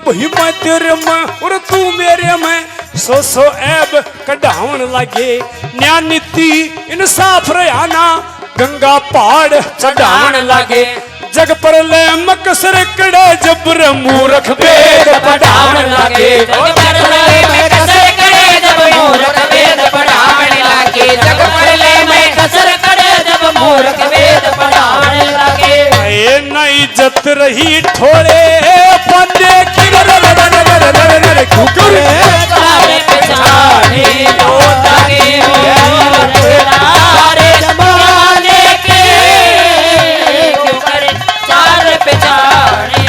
वही मैं तेरे में और तू मेरे में सो ऐब कढ़ावन लगे न्या नीति इंसाफ रयाना गंगा पहाड़ चढ़ावन लगे जग पर ले मकसर कड़े जबर मूर्ख वेद पढ़ावन लगे जग पर ले मकसर कड़े जब मूर्ख वेद पढ़ावन लगे जग पर ले मकसर कड़े जब मूर्ख वेद पढ़ावन लगे ए नहीं इज्जत रही ठोरे बंदे की कुकुर सारे पिछाड़े लोटागे सारे जमाने के क्यों करे चार पिछाड़े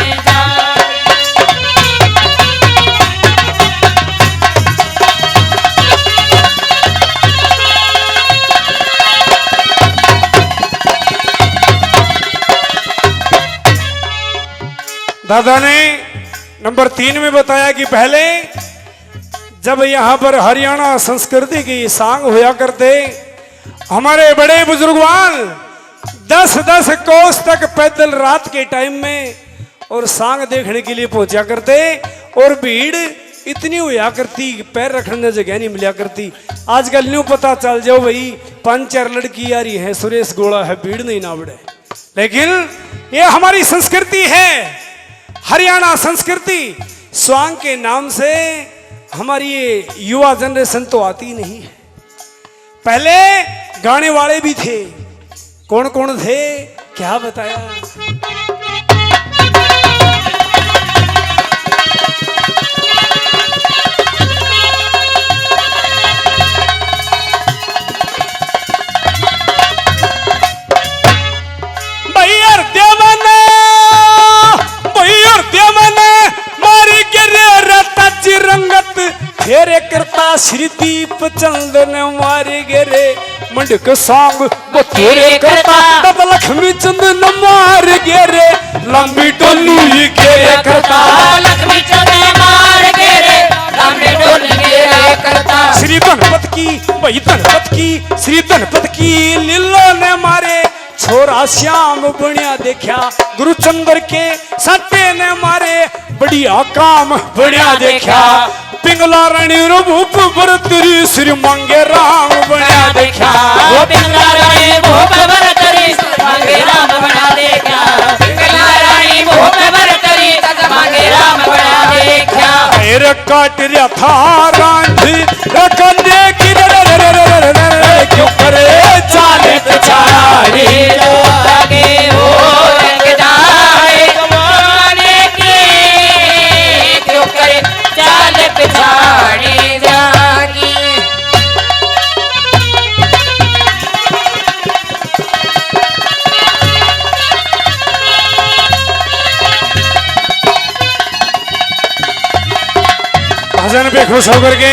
दादा ने नंबर 3 में बताया कि पहले जब यहाँ पर हरियाणा संस्कृति की सांग होया करते हमारे बड़े बुजुर्गवान 10-10 कोस तक पैदल रात के टाइम में और सांग देखने के लिए पहुंचा करते और भीड़ इतनी होया करती पैर रखने जगह नहीं मिला करती। आजकल न्यू पता चल जाओ भाई 5-4 लड़की आ रही है सुरेश गोला है भीड़ नहीं ना बढ़े, लेकिन ये हमारी संस्कृति है हरियाणा संस्कृति। स्वांग के नाम से हमारी ये युवा जनरेशन तो आती नहीं है। पहले गाने वाले भी थे, कौन कौन थे क्या बताया। रंगत फेरे करता श्री दीप चंदन मारे गेरे मंडक सांग वो तेरे करता तब लक्ष्मी चंदन मार गेरे लंबी टोली गेरे करता लक्ष्मी चंदन मार गेरे लंबी टोली गेरे करता श्री धनपत की भाई धनपत की श्री धनपत की लीलो ने मारे छोरा श्याम बनिया देखा गुरुचंद्र के सत्य ने मारे बढ़िया काम बढ़िया देखा पिंगला रानी रूप भरतरी श्री मांगे राम बढ़िया देखा वो पिंगला रानी रूप भरतरी मांगे राम बढ़िया देखा पिंगला रानी रूप भरतरी मांगे राम बढ़िया देखा पैर काट रहा था रांझी रखने की क्यों करे चाले पिछाड़ी लोटागे हो रंग जाए जमाने के क्यों करे चाल पिछाड़ी जागी। भजन पे खुश होकर के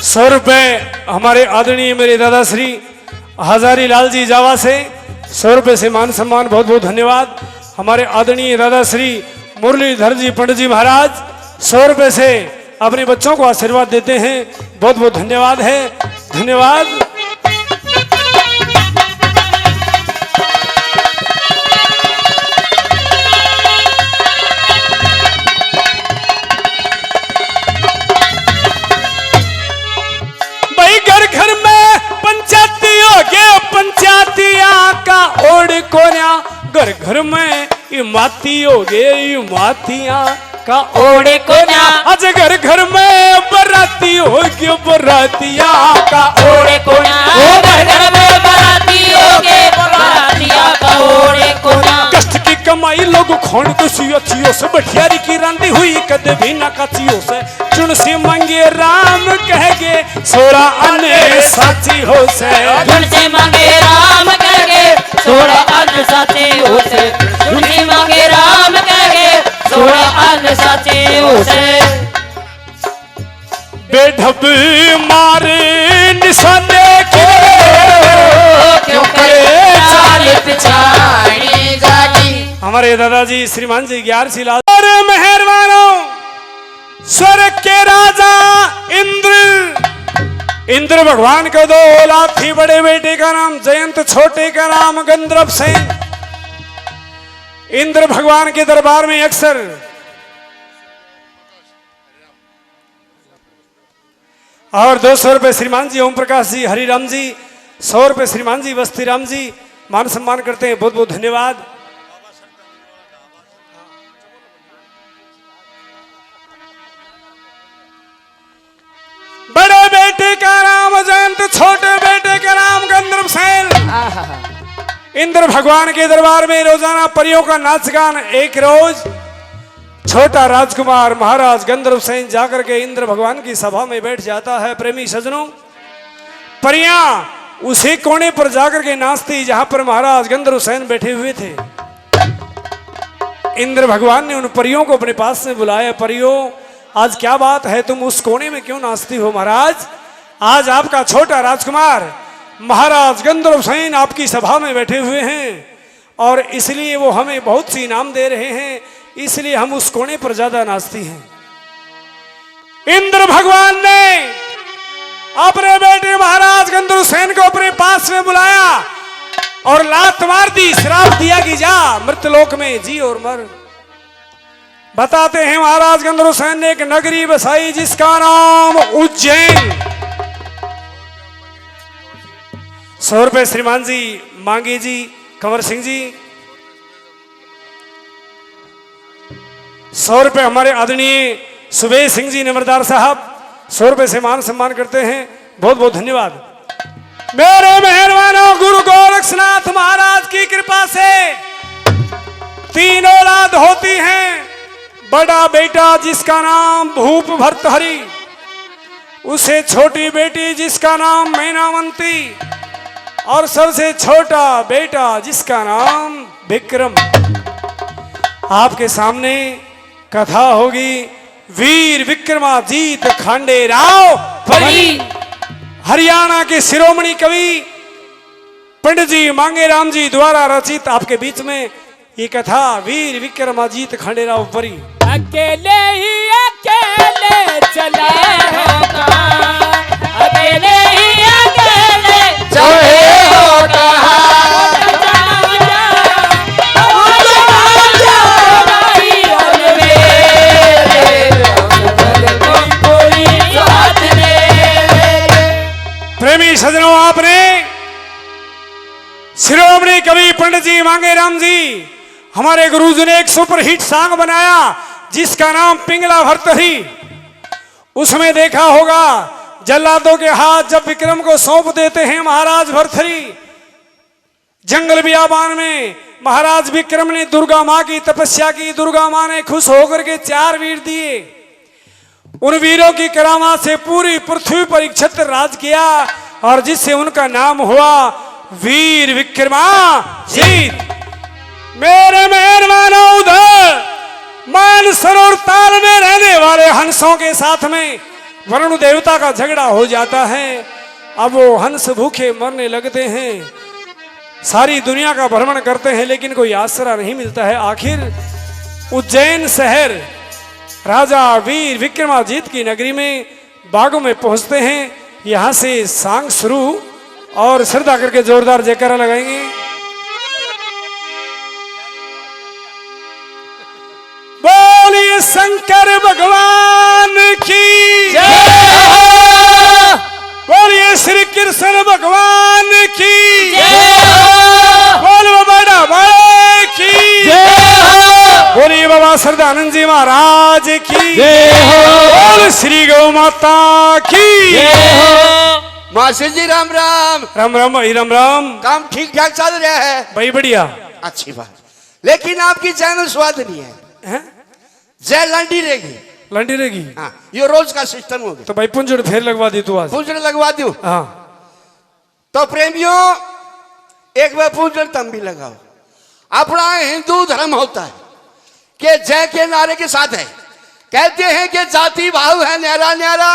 100 रुपए हमारे आदरणीय मेरे दादाश्री हजारी लाल जी जावा से 100 रुपए से मान सम्मान बहुत बहुत धन्यवाद। हमारे आदरणीय दादाश्री मुरलीधर जी पंडित जी महाराज 100 रुपए से अपने बच्चों को आशीर्वाद देते हैं, बहुत बहुत धन्यवाद है, धन्यवाद। पंचायतिया का ओढ़ कोन्या घर घर में ये माती हो गए ये मातिया का ओढ़े कोन्या आज घर घर में बराती हो गए बरातिया का ओढ़े कोन्या घर घर में बराती हो गए बरातिया का ओढ़े कोन्या कष्ट की कमाई लोग खोण तो अच्छियों से बठियारी की रांधी हुई कद भी ना कचियों से चुन से मांगे राम कहेगे सोरा अने साची हो से चुन से मांगे राम कहेगे सोरा अन साची हो से चुन से मांगे राम कहेगे सोरा अन साची हो से बेढब मारे निशाने क्यों करे चाल पिछाड़ी जागी। हमारे दादाजी श्रीमान जी 11 शिला और मेहरबानों स्वर्ग के राजा इंद्र भगवान के 2 औलाद थी। बड़े बेटे का नाम जयंत, छोटे का नाम गंधर्व सेन। इंद्र भगवान के दरबार में अक्सर और 200 रुपये श्रीमान जी ओम प्रकाश जी, हरिराम जी, 100 रुपये श्रीमान जी वस्तीराम जी मान सम्मान करते हैं। बहुत बहुत धन्यवाद। बड़े बेटे का नाम जयंत, छोटे बेटे का नाम गंधर्व सेन। इंद्र भगवान के दरबार में रोजाना परियों का नाच गान। एक रोज छोटा राजकुमार महाराज गंधर्व सेन जाकर के इंद्र भगवान की सभा में बैठ जाता है। प्रेमी सजनों, परियां उसी कोने पर जाकर के नाचती जहां पर महाराज गंधर्व सेन बैठे हुए थे। इंद्र भगवान ने उन परियों को अपने पास में बुलाया। परियों, आज क्या बात है, तुम उस कोने में क्यों नाचती हो? महाराज, आज आपका छोटा राजकुमार महाराज गंधर्व सेन आपकी सभा में बैठे हुए हैं और इसलिए वो हमें बहुत सी इनाम दे रहे हैं, इसलिए हम उस कोने पर ज्यादा नाचती हैं। इंद्र भगवान ने अपने बेटे महाराज गंधर्व सेन को अपने पास में बुलाया और लात मार दी, श्राप दिया कि जा मृतलोक में जी और मर। बताते हैं महाराज गंधर्व सेन ने एक नगरी बसाई जिसका नाम उज्जैन। 100 रुपये श्रीमान जी मांगे जी, कंवर सिंह जी, 100 रुपये हमारे आदरणीय सुबेश सिंह जी नंबरदार साहब 100 रुपये से मान सम्मान करते हैं। बहुत बहुत धन्यवाद। मेरे मेहरबानों, गुरु गोरक्षनाथ महाराज की कृपा से 3 औलाद होती हैं। बड़ा बेटा जिसका नाम भूप भर्तहरि, उसे छोटी बेटी जिसका नाम मैनावंती और सबसे छोटा बेटा जिसका नाम विक्रम। आपके सामने कथा होगी वीर विक्रमाजीत खांडेराव परी। हरियाणा के शिरोमणि कवि पंडित जी मांगेराम जी द्वारा रचित आपके बीच में ये कथा वीर विक्रमाजीत खांडेराव परी। अकेले ही अकेले चले हो कहाँ, अकेले ही अकेले चले हो कहाँ। प्रेमी सजनों, आपने शिरोमणि कवि पंडित जी मांगेराम जी हमारे गुरुजी ने एक सुपरहिट सॉन्ग बनाया जिसका नाम पिंगला भर्तहरि। उसमें देखा होगा जल्लादों के हाथ जब विक्रम को सौंप देते हैं महाराज भर्तहरि, जंगल बियाबान में महाराज विक्रम ने दुर्गा मां की तपस्या की। दुर्गा मां ने खुश होकर के 4 वीर दिए। उन वीरों की करामात से पूरी पृथ्वी पर एक छत्र राज किया और जिससे उनका नाम हुआ वीर विक्रमाजीत। मेरे मेहरबानों, उधर मानसरोवर ताल में रहने वाले हंसों के साथ में वरुण देवता का झगड़ा हो जाता है। अब वो हंस भूखे मरने लगते हैं, सारी दुनिया का भ्रमण करते हैं लेकिन कोई आसरा नहीं मिलता है। आखिर उज्जैन शहर राजा वीर विक्रमाजीत की नगरी में बागों में पहुंचते हैं। यहां से सांग शुरू और श्रद्धा करके जोरदार जयकारा लगाएंगे। बोलिए शंकर भगवान की जय हो, बोलिए श्री कृष्ण भगवान की जय हो, बोलो बड़ा भाई की जय हो, बोलिए बाबा श्रद्धानंद जी महाराज की जय हो, बोल श्री गौ माता की जय हो। मासी जी राम राम। राम राम भाई, राम राम। काम ठीक ठाक चल रहा है? भाई बढ़िया। अच्छी बात, लेकिन आपकी चैनल स्वाद नहीं है, हैं? जय लंडी रहेगी। लंडी रहेगी? हाँ, ये रोज का सिस्टम हो गया। तो भाई पुंजड़ फेर लगवा दी तू आज। पूंजड़ लगवा दूं? हाँ। तो प्रेमियों, एक बार पूंजड़ तुम भी लगाओ। अपना हिंदू धर्म होता है कि जय के नारे के साथ है। कहते हैं कि जाति भाव है न्यारा न्यारा,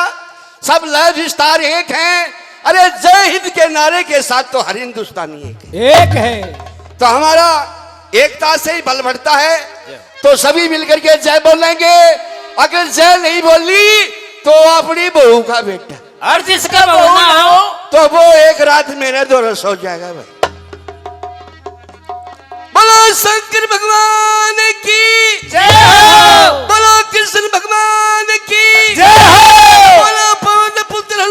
सब लय विस्तार एक है। अरे जय हिंद के नारे के साथ तो हर हिंदुस्तानी एक है। तो हमारा एकता से ही बल बढ़ता है। तो सभी मिलकर के जय बोलेंगे। अगर जय नहीं बोली तो अपनी बहू का बेटा और जिसका बहू ना हो तो वो एक रात मेरे द्वारा सो जाएगा। भाई बोलो शंकर भगवान की जय हो, बोलो कृष्ण भगवान की जय हो। बोलो पवन पुत्र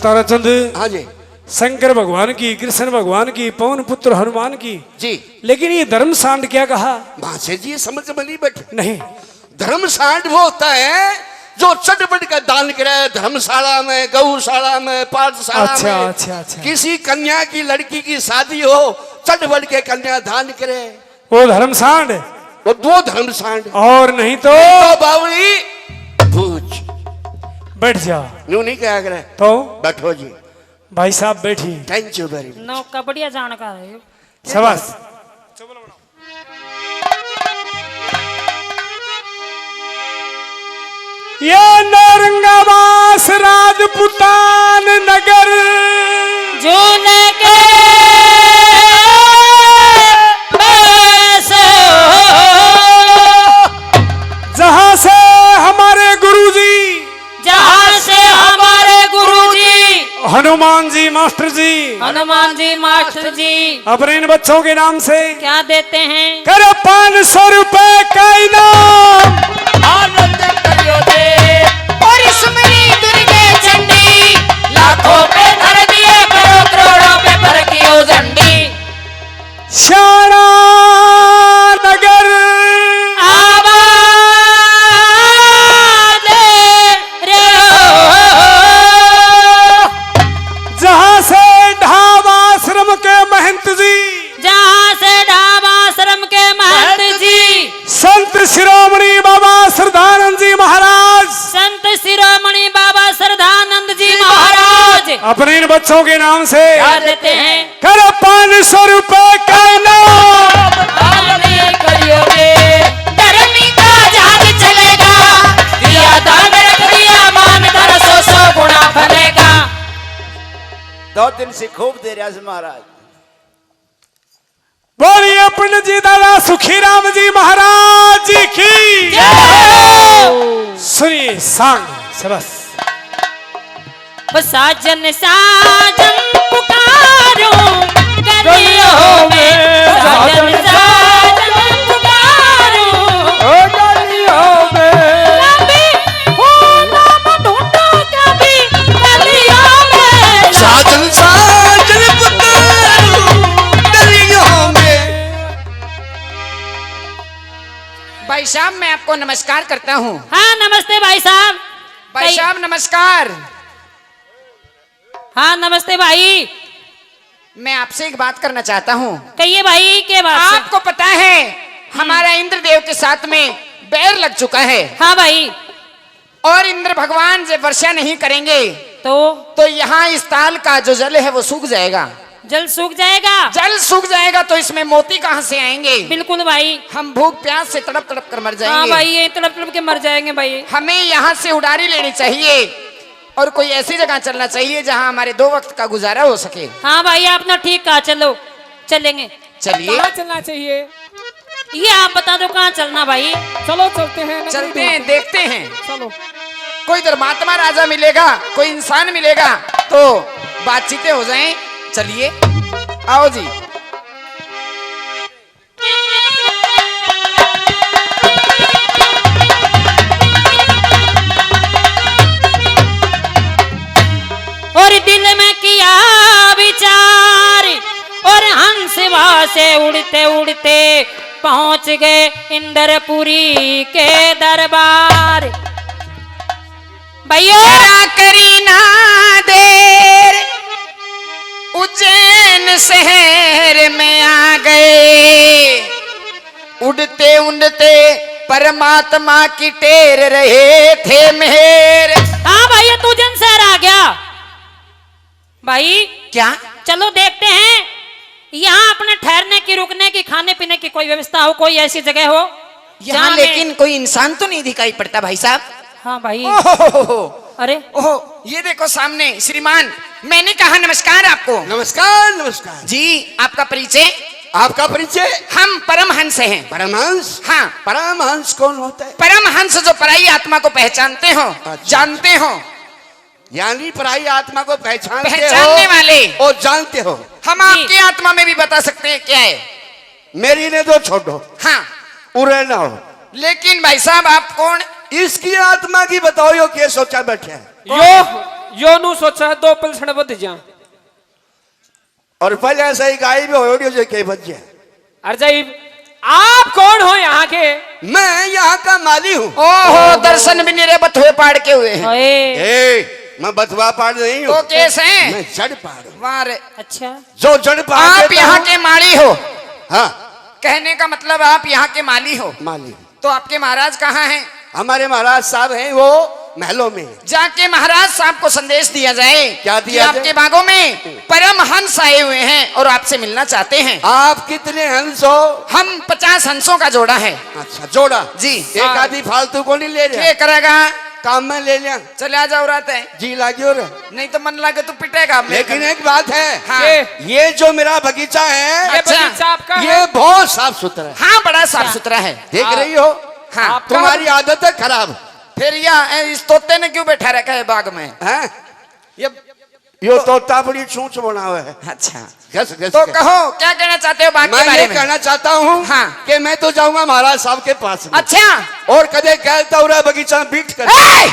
ताराचंद, हाँ जी शंकर भगवान की, कृष्ण भगवान की, पवन पुत्र हनुमान की, जी। लेकिन ये धर्म सांड क्या कहा? महाशय जी ये समझ में नहीं बैठे। नहीं, धर्म सांड वो होता है जो चटपट का दान करे, धर्मशाला में, गौशाला में, पाठशाला अच्छा, में। अच्छा, अच्छा। किसी कन्या की लड़की की शादी हो, चटपट के कन्या दान करे, वो धर्म सांड। वो दो धर्म सांड। और नहीं तो बावली भूज बैठ जा। यूं नहीं कहा करे। तो बैठो जी। भाई साहब बैठिए। Thank you very much. नौका बढ़िया जानकार है। शाबाश। ये नौरंगाबाद राजपुतान नगर झूले के पैसे जहां से हमारे गुरुजी, जहाँ से हमारे गुरुजी हनुमान जी मास्टर जी हनुमान जी मास्टर जी अपने इन बच्चों के नाम से क्या देते हैं? करे 500 रुपए का इनाम। आनंद करियो दे और इसमें दुर्गे चंडी लाखों पे धर दिए, करोड़ों पे भर कियो झंडी। शाणा नगर आबाद रे जहां से ढाब आश्रम के महंत जी, जहाँ से ढाबा आश्रम के महंत जी, संत शिरोमणि बाबा श्रद्धानंद जी महाराज, संत शिरोमणि बाबा श्रद्धानंद जी महाराज अपने इन बच्चों के नाम से क्या देते हैं? करे 500 रुपए का इनाम। आनंद करियो दे धर्मी का जहाज चलेगा, दिया दान रख दिया मान धर 100 गुना फलेगा। 2 दिन से खूब दे रहा है महाराज। बोलिए पंडित जी दादा सुखीराम जी महाराज जी की। सुनिए सांग। शाबाश। साजन साजन पुकारो गलियों में, साजन साजन पुकारो गलियों में, कभी हो नाम ढूंढो कभी गलियों में। साजन साजन पुकारो गलियों में। भाई साहब मैं आपको नमस्कार करता हूँ। हाँ नमस्ते भाई साहब। भाई साहब नमस्कार। हाँ नमस्ते भाई। मैं आपसे एक बात करना चाहता हूँ। कहिए भाई के बात से? आपको पता है हमारा इंद्रदेव के साथ में बैर लग चुका है, हाँ भाई। और इंद्र भगवान जब वर्षा नहीं करेंगे तो यहाँ इस ताल का जो जल है वो सूख जाएगा। जल सूख जाएगा। जल सूख जाएगा तो इसमें मोती कहाँ से आएंगे? बिल्कुल भाई। हम भूख प्यास से तड़प तड़प कर मर हाँ जाएंगे। भाई ये तड़प तड़प के मर जाएंगे भाई। हमें यहाँ से उड़ारी लेनी चाहिए और कोई ऐसी जगह चलना चाहिए जहाँ हमारे 2 वक्त का गुजारा हो सके। हाँ भाई आपने ठीक कहा, चलो चलेंगे। चलिए चलना चाहिए। ये आप बता दो कहाँ चलना भाई। चलो चलते हैं। चलते हैं, देखते हैं। चलो। कोई धर्मात्मा राजा मिलेगा, कोई इंसान मिलेगा तो बातचीतें हो जाएं। चलिए आओ जी। और दिल में किया विचार और हंस वहां से उड़ते उड़ते पहुंच गए इंद्रपुरी के दरबार। भैया जरा करी ना देर, उज्जैन शहर में आ गए। उड़ते उड़ते परमात्मा की टेर रहे थे मेहर। हाँ भाई तू जन शहर आ गया भाई। क्या? चलो देखते हैं यहाँ अपने ठहरने की, रुकने की, खाने पीने की कोई व्यवस्था हो, कोई ऐसी जगह हो यहाँ जहाँ लेकिन कोई इंसान तो नहीं दिखाई पड़ता भाई साहब। हाँ भाई। ओहो, अरे ओहो, ये देखो सामने श्रीमान। मैंने कहा नमस्कार आपको। नमस्कार नमस्कार जी आपका परिचय? आपका परिचय? हम परमहंस हैं। परमहंस? हाँ। परमहंस कौन होता है? परमहंस जो पराई आत्मा को पहचानते हो, जानते हो, यानी पराई आत्मा को पहचानने वाले और जानते हो। हम आपकी आत्मा में भी बता सकते हैं क्या है। मेरी ने तो छोड़ो, हाँ उरे ना हो। लेकिन भाई साहब आप कौन? इसकी आत्मा की बताओ, यो क्या सोचा बैठे हैं? यो नु सोचा 2 पलसण बद जा और पहले ऐसा ही गाय भी हो जो के बच जाए। अरजाइब आप कौन हो यहाँ के? मैं यहाँ का माली हूँ। ओहो दर्शन भी निरे बथुए पाड़ के हुए हैं। ए, मैं बथुआ पाड़ नहीं हूँ। तो कैसे हैं? मैं जड़ पाड़ हूँ। वाह रे। अच्छा जो जड़ पाड़ आप देता यहाँ हूँ। के माली हो? हाँ कहने का मतलब आप यहाँ के माली हो। माली हूँ। तो आपके महाराज कहाँ हैं? हमारे महाराज साहब हैं वो महलों में। जाके महाराज साहब को संदेश दिया जाए क्या कि दिया जाए? आपके बागों में परम हंस आए हुए हैं और आपसे मिलना चाहते हैं। आप कितने हंस हो? हम 50 हंसों का जोड़ा है। अच्छा जोड़ा जी। एक आदि फालतू को नहीं ले रहे। ये करेगा काम में ले लिया। चले आ जाओ रात है। जी लागियो रे। नहीं तो मन लगे तो पिटेगा। लेकिन एक बात है, हाँ। ये जो मेरा बगीचा है ये अच्छा। बगीचा आपका है? ये बहुत साफ सुथरा है। हाँ बड़ा साफ सुथरा है। देख रही हो? हाँ। आपका- तुम्हारी आदत है खराब। फिर यह इस तोते ने क्यों बैठा रखा है बाग में? हैं? ये यो तोता बड़ी चूंच बना हुआ है। अच्छा घस घस तो के। कहो क्या कहना चाहते हो बाग के मैं बारे ये में? कहना चाहता हूँ हाँ। कि मैं तो जाऊंगा महाराज साहब के पास में। अच्छा और कदे कहता हूँ बगीचा में बीट कर। ए!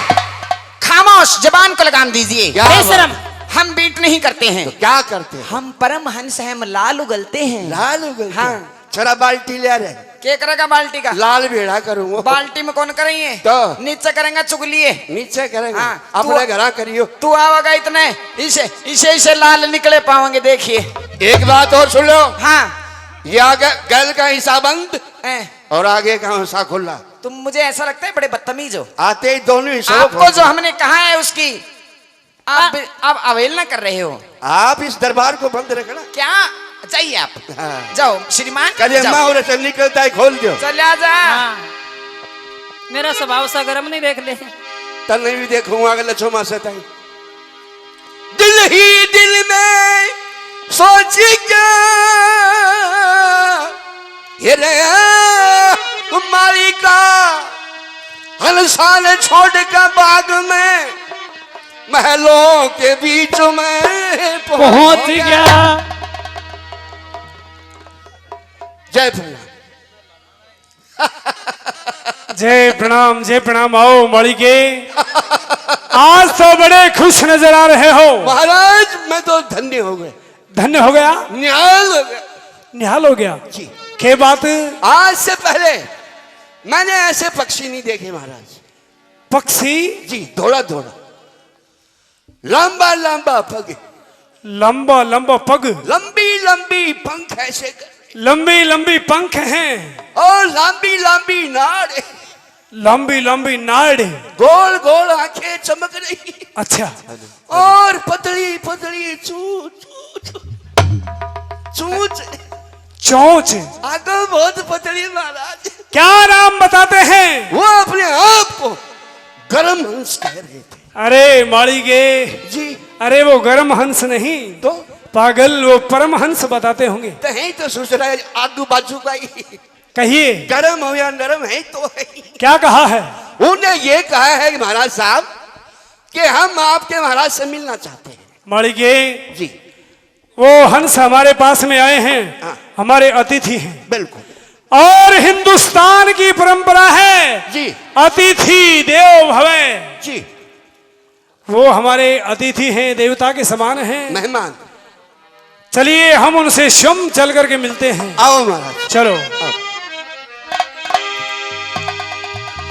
खामोश जबान को लगाम दीजिए। क्या बात? बेशरम हम बीट नहीं करते हैं। क्या करते हैं? हम परम हंस हैं, हम लाल उगलते हैं। लाल उगल। हाँ। चरा बाल्टी ले रहे। क्या करेगा बाल्टी का? लाल भेड़ा करूंगा। बाल्टी में कौन करेंगे? तो? नीचे करेंगे चुगलिए। नीचे करेंगे। हाँ, अपने तू- घर करियो। तू आवेगा इतने इसे इसे इसे लाल निकले पाओगे देखिए। एक बात और सुन लो। हाँ। ये आगे गैल का हिसाब बंद ए, और आगे का हिस्सा खुला। तुम मुझे ऐसा लगता है बड़े बदतमीज हो। आते ही दोनों हिस्सों आपको जो हमने कहा है उसकी आप अवहेलना कर रहे हो। आप इस दरबार को बंद रखना। क्या चाहिए आप? हाँ। जाओ श्रीमान कल जाओ। अम्मा और ऐसे निकलता है खोल दो। चला जा। हाँ। मेरा स्वभाव सा गरम नहीं देख ले। तब नहीं भी देखूंगा अगर लच्छो मार सकता है। दिल ही दिल में सोच क्या ये रे मालिका हलसाल छोड़ कर बाग में महलों के बीच में पहुंच गया। जय प्रणाम। जय प्रणाम। आओ मालिके, आज तो बड़े खुश नजर आ रहे हो। महाराज मैं तो धन्य हो गए। धन्य हो गया, निहाल हो गया। निहाल हो गया। जी। के बात? आज से पहले मैंने ऐसे पक्षी नहीं देखे महाराज। पक्षी? जी दौड़ा दौड़ा लंबा लंबा पग, लंबा लंबा पग, लंबी लंबी पंख ऐसे कर, लंबी लंबी पंख हैं और लंबी लंबी नाड़, लंबी लंबी नाड़, गोल गोल आंखें चमक रही। अच्छा। और पतली पतली चूच चूच चोंच। आगे बहुत पतली महाराज। क्या नाम बताते हैं? वो अपने आप को गरम हंस कह रहे थे। अरे मालिके जी। अरे वो गरम हंस नहीं तो पागल, वो परम हंस बताते होंगे। है तो सोच रहा है आगू बाजू का ही कहिए गरम हो या नरम है तो है ही। क्या कहा है? उन्हें ये कहा है कि महाराज साहब कि हम आपके महाराज से मिलना चाहते हैं। मालिके जी वो हंस हमारे पास में आए हैं, हाँ। हमारे अतिथि हैं। बिल्कुल। और हिंदुस्तान की परंपरा है जी अतिथि देवो भव। जी। वो हमारे अतिथि हैं, देवता के समान हैं। मेहमान चलिए हम उनसे स्वयं चल करके मिलते हैं। आओ महाराज। चलो।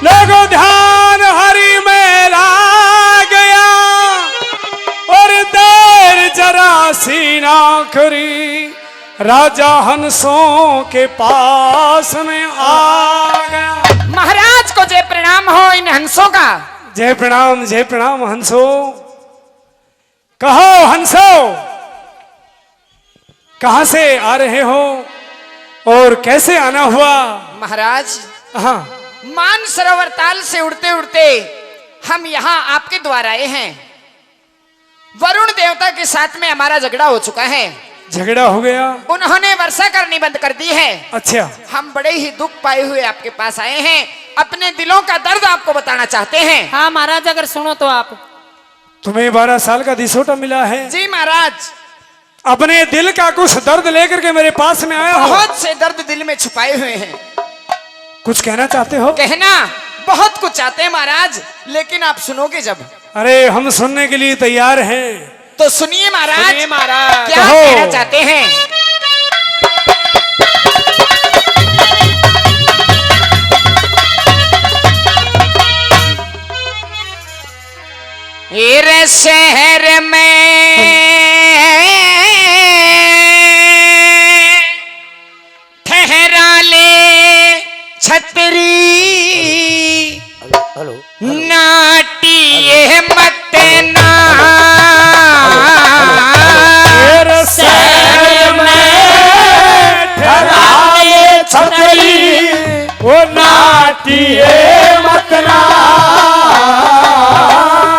लोगों ध्यान हरि में ला गया और देर जरा सी ना करी, राजा हंसों के पास में आ गया। महाराज को जय प्रणाम हो इन हंसों का। जय प्रणाम हंसो। कहो हंसो, कहां से आ रहे हो और कैसे आना हुआ? महाराज हाँ। मान सरोवर ताल से उड़ते उड़ते हम यहाँ आपके द्वार आए हैं। वरुण देवता के साथ में हमारा झगड़ा हो चुका है। झगड़ा हो गया? उन्होंने वर्षा करनी बंद कर दी है। अच्छा। हम बड़े ही दुख पाए हुए आपके पास आए हैं, अपने दिलों का दर्द आपको बताना चाहते हैं। हाँ महाराज अगर सुनो तो आप। तुम्हें 12 साल का दिसोटा मिला है, जी महाराज। अपने दिल का कुछ दर्द लेकर के मेरे पास में आया हो। बहुत से दर्द दिल में छुपाए हुए हैं। कुछ कहना चाहते हो? कहना बहुत कुछ चाहते हैं महाराज, लेकिन आप सुनोगे जब। अरे हम सुनने के लिए तैयार हैं। तो सुनिए महाराज, सुनिए महाराज। क्या कहो। कहना चाहते हैं। मेरे शहर में ठहरा ले छतरी, नाटिए मत ना शहर में ठहरा ले छतरी, वो नाटिए मत ना।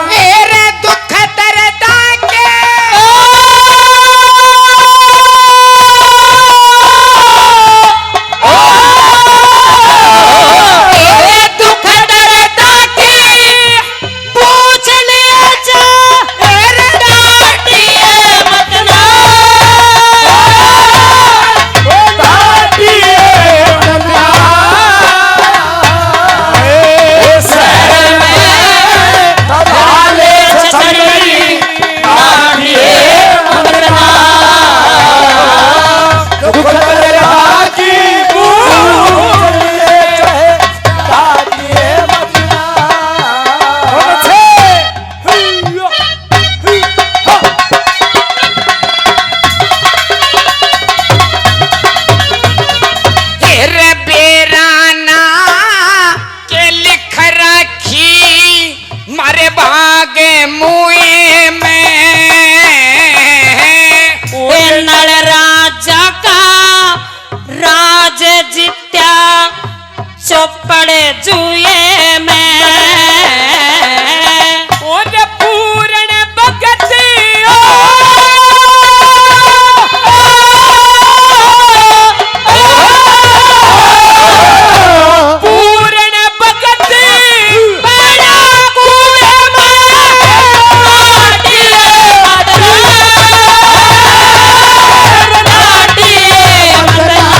मेरे दुख दर्दा के मेरे दुख दर्दा के पूछ ले जा, मेरे डांटिए मत ना, नाटिए मत ना। शहर में ठहरा ले छतरी, नाटिए मत ना। दुख दर्दा की बहुत अच्छे। फिर बेराना के लिख रखी मारे भाग मुए में, नल राजा का राज जित्या चौपड़े जुए में, और पूर्ण भगत पूर्ण भगत बड़ा कुएं में, नाटिए मत ना, नाटिए मत ना।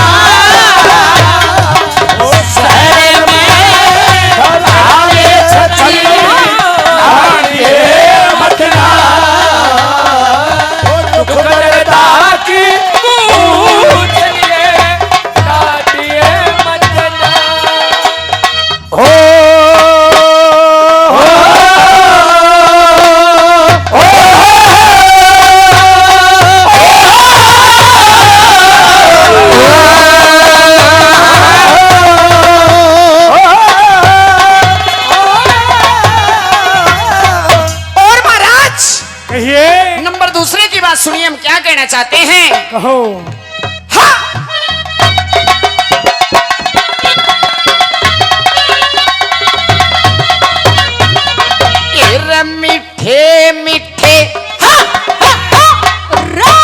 शहर में ठहरा ले छतरी, नाटिए मत ना। दुख दर्दा की पूछ लिए, नाटिए मत ना। हो और महाराज कहिए। नंबर दूसरे की बात सुनिए, हम क्या कहना चाहते हैं। कहो। हाँ। एर मीठे मीठे हाँ, हाँ, हाँ, रा।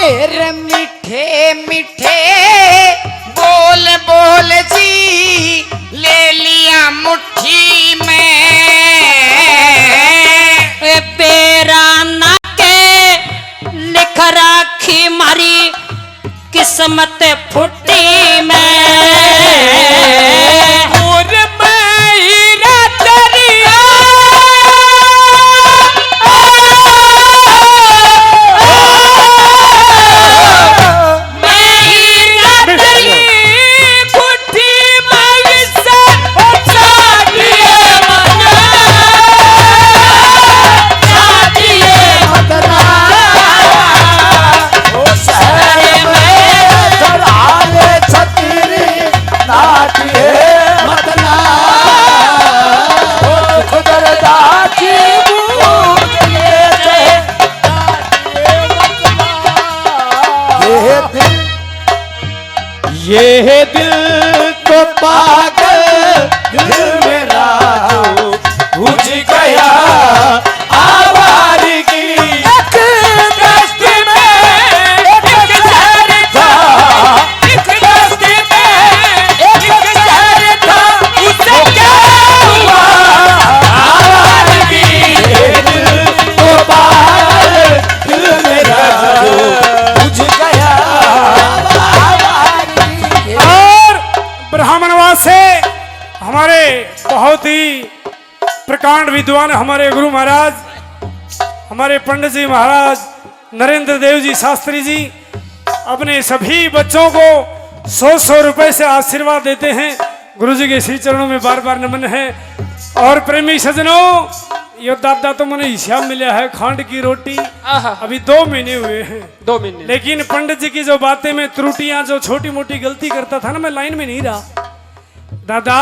एर मीठे मीठे बोल बोल जी ले लिया मुट्ठी में, बेराना के लिख राखी मारी किस्मत फुटी में, और मैं हीरा दरिया मैं हीरा दरिया फुटी में से नाटिए मत ना, शहर में ठहरा ले छतरी, ये दिल तो पागल दिल मेरा बुझ गया आवारगी एक दस्ती में एक शहर था एक दस्ती में एक शहर था उसे क्या हुआ आवारगी ये दिल तो पागल दिल मेरा बुझ गया और ब्राह्मणवास से हमारे बहुत ही प्रकांड विद्वान हमारे गुरु महाराज, हमारे पंडित जी महाराज नरेंद्र देव जी शास्त्री जी अपने सभी बच्चों को 100 रुपए से आशीर्वाद देते हैं। गुरु जी के श्री चरणों में बार बार नमन है। और प्रेमी सजनों, यो दादा तो मैंने हिसाब मिला है खांड की रोटी, अभी 2 महीने हुए हैं, 2 महीने। लेकिन पंडित जी की जो बातें में त्रुटियां, जो छोटी मोटी गलती करता था ना, मैं लाइन में नहीं रहा। दादा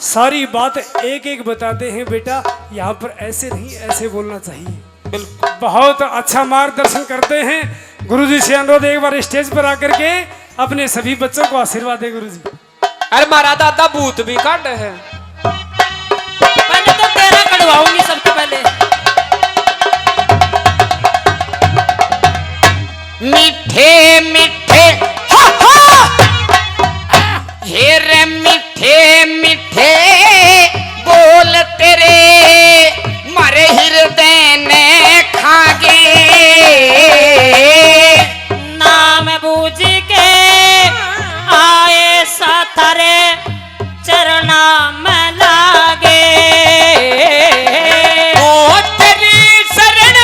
सारी बात एक एक बताते हैं, बेटा यहाँ पर ऐसे नहीं ऐसे बोलना चाहिए। बिल्कुल। बहुत अच्छा मार्गदर्शन करते हैं। गुरुजी से अनुरोध, एक बार स्टेज पर आकर के अपने सभी बच्चों को आशीर्वाद दे गुरुजी। अरे मारा दादा भूत भी काट है। पहले तो तेरा कटवाऊंगी सबसे पहले। मीठे मीठे हेरे मीठे मीठे बोल तेरे मारे हृदय ने खागे, नाम बूझ के आए साथरे चरना में लागे। ओ तेरी शरण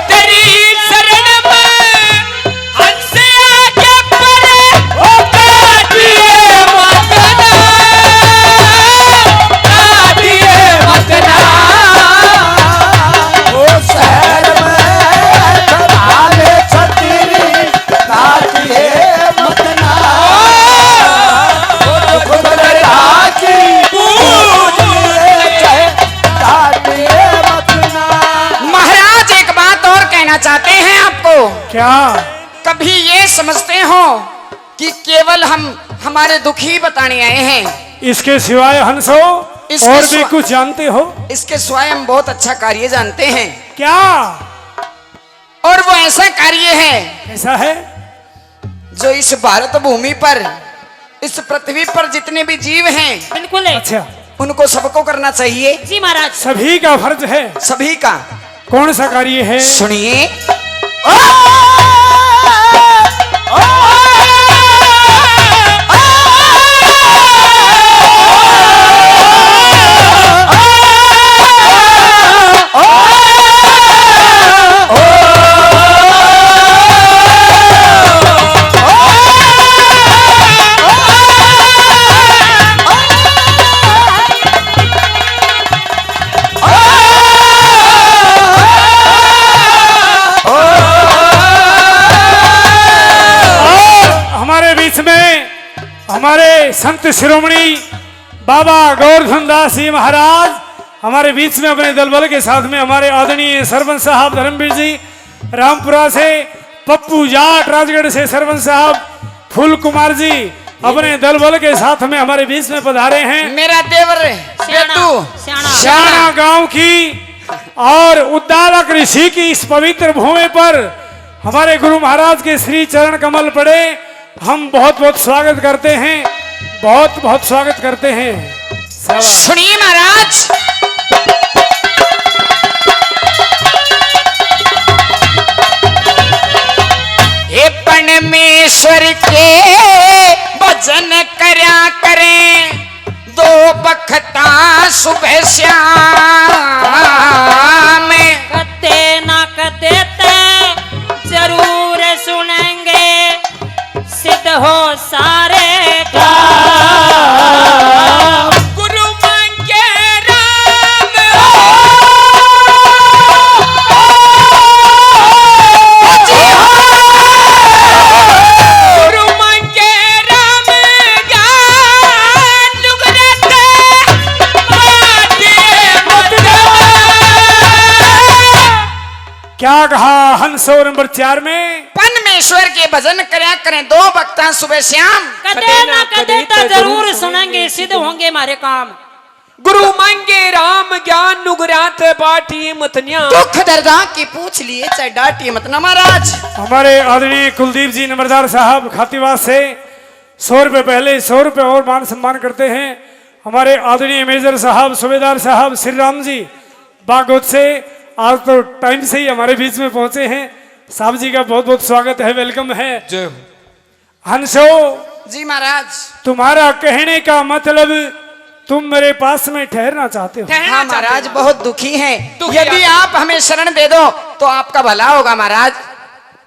तेरी शरण में हमसे आगे पड़े ओ काटिए मतना ओ शहर में खराले छतरी काटिए मतना, काटिए मतना। महाराज एक बात और कहना चाहते हैं आपको। क्या? कभी ये समझते हो कि केवल हम हमारे दुख ही बताने आए हैं? इसके सिवाय हंसो इसके और भी सिवा- कुछ जानते हो? इसके सिवाय हम बहुत अच्छा कार्य जानते हैं, क्या? और वो ऐसा कार्य है ऐसा है? जो इस भारत भूमि पर, इस पृथ्वी पर जितने भी जीव हैं, बिल्कुल है। अच्छा, उनको सबको करना चाहिए, जी महाराज। सभी का फर्ज है। सभी का। कौन सा कार्य है? सुनिए। हमारे संत शिरोमणि बाबा गोवर्धन दास जी महाराज हमारे बीच में अपने दलबल के साथ में, हमारे आदरणीय सरपंच साहब धर्मवीर जी रामपुरा से, पप्पू जाट राजगढ़ से सरपंच साहब फूल कुमार जी अपने दलबल के साथ में हमारे बीच में पधारे हैं। मेरा देवर बेटू श्याणा गांव की और उद्धारक ऋषि की इस पवित्र भूमि पर हमारे गुरु महाराज के श्री चरण कमल पड़े। हम बहुत बहुत स्वागत करते हैं, बहुत बहुत स्वागत करते हैं। सुनिए महाराज, हे परमेश्वर के भजन करया करें, दो बखता सुबह शाम। कते ना कते जरूर सुनेंगे, सिद्ध हो सारे काम। गुरु मांगे राम गुरु मांगे राम ज्ञान दुगरते क्या कहा हंसो नंबर 4 में? परमेश्वर के भजन करया करें, दो भक्ता सुबह शाम। कदे ना कदे जरूर सुनेंगे, सिद्ध होंगे हमारे काम। गुरु मांगे राम ज्ञान नुगरात बाटी मतनिया। दुख दर्दा की पूछ लिए चाहे डांटिए मत ना महाराज। हमारे आदरणीय कुलदीप जी नंबरदार साहब खातीवास से 100 रुपये पहले 100 रुपये और मान सम्मान करते हैं। हमारे आदरणीय मेजर साहब सूबेदार साहब श्री राम जी बागोत से आज तो टाइम से ही हमारे बीच में पहुंचे हैं। साहब जी का बहुत बहुत स्वागत है, वेलकम है। जय हो। हंसो, जी महाराज। तुम्हारा कहने का मतलब तुम मेरे पास में ठहरना चाहते हो? हाँ महाराज, बहुत दुखी हैं। दुखी यदि आप हमें शरण दे दो तो आपका भला होगा महाराज।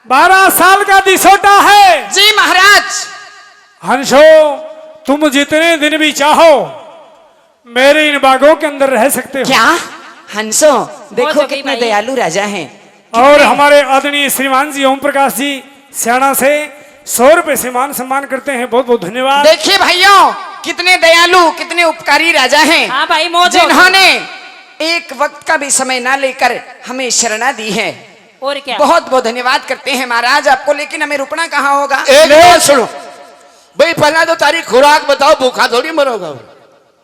12 साल का दिसोटा है। जी महाराज। हंसो, तुम जितने दिन भी चाहो मेरे इन बागों के अंदर रह सकते हो। क्या हंसो, देखो सके कितने भाई। दयालु राजा हैं। और हमारे आदरणीय श्रीमान जी ओम प्रकाश जी सियाणा से 100 रुपए से मान सम्मान करते हैं, बहुत बहुत धन्यवाद। देखिए भाइयों, कितने दयालु, कितने उपकारी राजा हैं। हाँ भाई, मौज हो गई। जिन्होंने एक वक्त का भी समय ना लेकर हमें शरणा दी है। और क्या? बहुत बहुत धन्यवाद करते हैं महाराज आपको, लेकिन हमें रुकना कहाँ होगा? एक बात सुनो भाई, पहला तो तारीख खुराक बताओ, भूखा थोड़ी मरोगा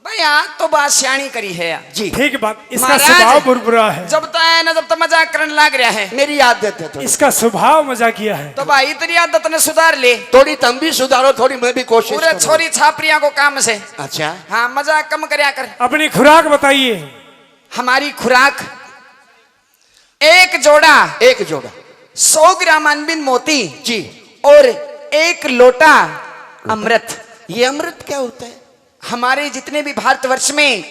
भाई आज तो बात सियाणी करी है यार। जी। ठीक बात, इसका महाराज, स्वभाव बुरबुरा है। जब तक है ना, जब तक मजाक करने लग रहा है। मेरी आदत है थोड़ी। इसका स्वभाव मजा किया है। तो भाई तेरी आदत ने सुधार ले। थोड़ी तुम भी सुधारो, थोड़ी मैं भी कोशिश पूरे करूं। छोरी छापरिया को काम से। अच्छा, हाँ, मजाक कम करया कर। अपनी खुराक बताइए। हमारी खुराक एक जोड़ा एक जोड़ा 100 ग्राम अनबिन मोती जी। और 1 लोटा अमृत। ये अमृत क्या होता है? हमारे जितने भी भारतवर्ष में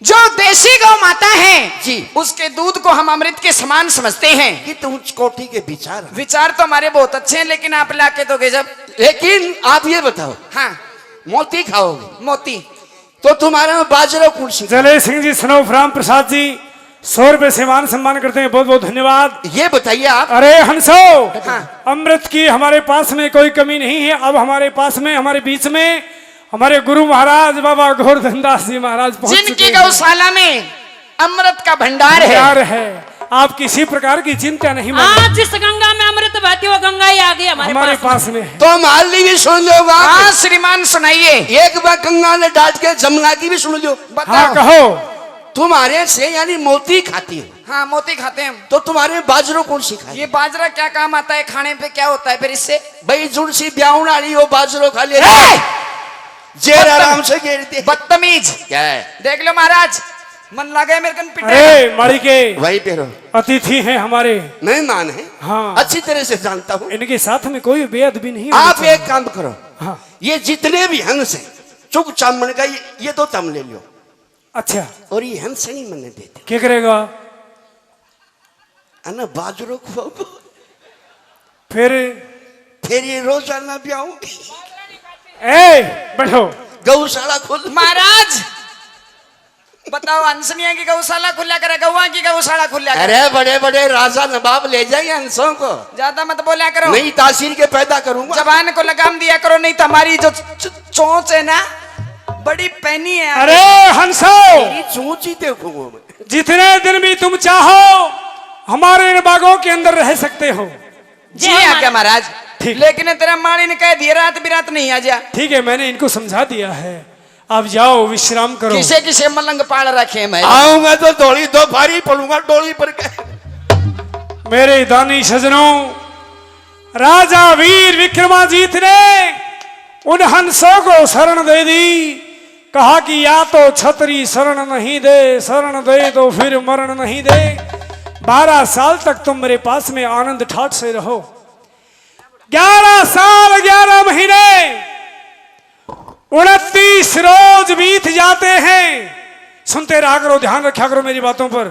जो देशी गौ माता है जी, उसके दूध को हम अमृत के समान समझते हैं। कि तुम उच्च कोटि के विचार। विचार तो हमारे बहुत अच्छे हैं, लेकिन आप लाके तो गजब। लेकिन आप ये बताओ, हाँ, मोती खाओगे मोती तो तुम्हारे में बाजरा कुर्सी। जले सिंह जी, सनोफ राम प्रसाद जी 100 रुपए से मान सम्मान करते हैं, बहुत बहुत धन्यवाद। ये बताइए आप। अरे हंसो, हाँ। अमृत की हमारे पास में कोई कमी नहीं है। अब हमारे पास में, हमारे बीच में हमारे गुरु महाराज बाबा गोवर्धन दास जी महाराज पहुंच जिनकी चुके हैं। गौशाला में अमृत का भंडार है। प्यार है, आप किसी प्रकार की चिंता नहीं मानिए, आज जिस गंगा में अमृत बहती वो गंगा ही आ गई हमारे पास में है। तो माली भी सुन लो बात। हाँ श्रीमान, सुनाइए। एक बार गंगा ने डांट के जमुना की भी सुन लो। हाँ बताओ। कहो। तुम्हारे से यानी मोती खाती हो हाँ, मोती खाते हैं हम। तो तुम्हारे में बाजरो कौन सिखाए? ये बाजरा क्या काम आता है? खाने पे क्या होता है फिर इससे? भाई जुड़सी ब्याह वाली हो, बाजरो खा ले। जेर आराम से घेर दे। बदतमीज। क्या है? देख लो महाराज, मन लगे मेरे कन पिटे। अरे माड़ी के वही पे रहो। अतिथि हैं हमारे, मेहमान है। हाँ। अच्छी तरह से जानता हूँ। इनके साथ में कोई बेअदबी नहीं आप होनी एक काम करो, हाँ। ये जितने भी हंस है चुप चामन का ये तो तुम ले लो, अच्छा, और ये हंस नहीं मने देते क्या करेगा है ना, बाजरो खुआओ। फिर ये रोजाना ब्याह ए बैठो। गौशाला खोल। महाराज बताओ, हंसनिया की गौशाला खुला करे, गौवा की गौशाला खुला करे? अरे बड़े बड़े राजा नवाब ले जाएंगे हंसों को। ज्यादा मत बोला करो, नई तासीर के पैदा करूंगा। जबान को लगाम दिया करो, नहीं तो हमारी जो चोंच है ना, बड़ी पैनी है। अरे हंसो, ये चूंची देखो मैं। जितने दिन भी तुम चाहो हमारे इन बागों के अंदर रह सकते हो। जी आज्ञा महाराज। ठीक। लेकिन तेरा माली ने कह दिया रात बिरात नहीं आ जा। ठीक है, मैंने इनको समझा दिया है, आप जाओ विश्राम करो। किसे किसे मलंग पाल रखे हैं मैं। आऊंगा तो दौड़ी दो भारी पड़ूंगा डोली पर के। मेरे दानी सजनों, राजा वीर विक्रमाजीत ने उन हंसों को शरण दे दी। कहा कि या तो छतरी शरण नहीं दे, शरण दे तो फिर मरण नहीं दे। 12 साल तक तुम मेरे पास में आनंद ठाट से रहो। 11 साल 11 महीने 29 रोज बीत जाते हैं। सुनते रहा करो, ध्यान रखा करो मेरी बातों पर।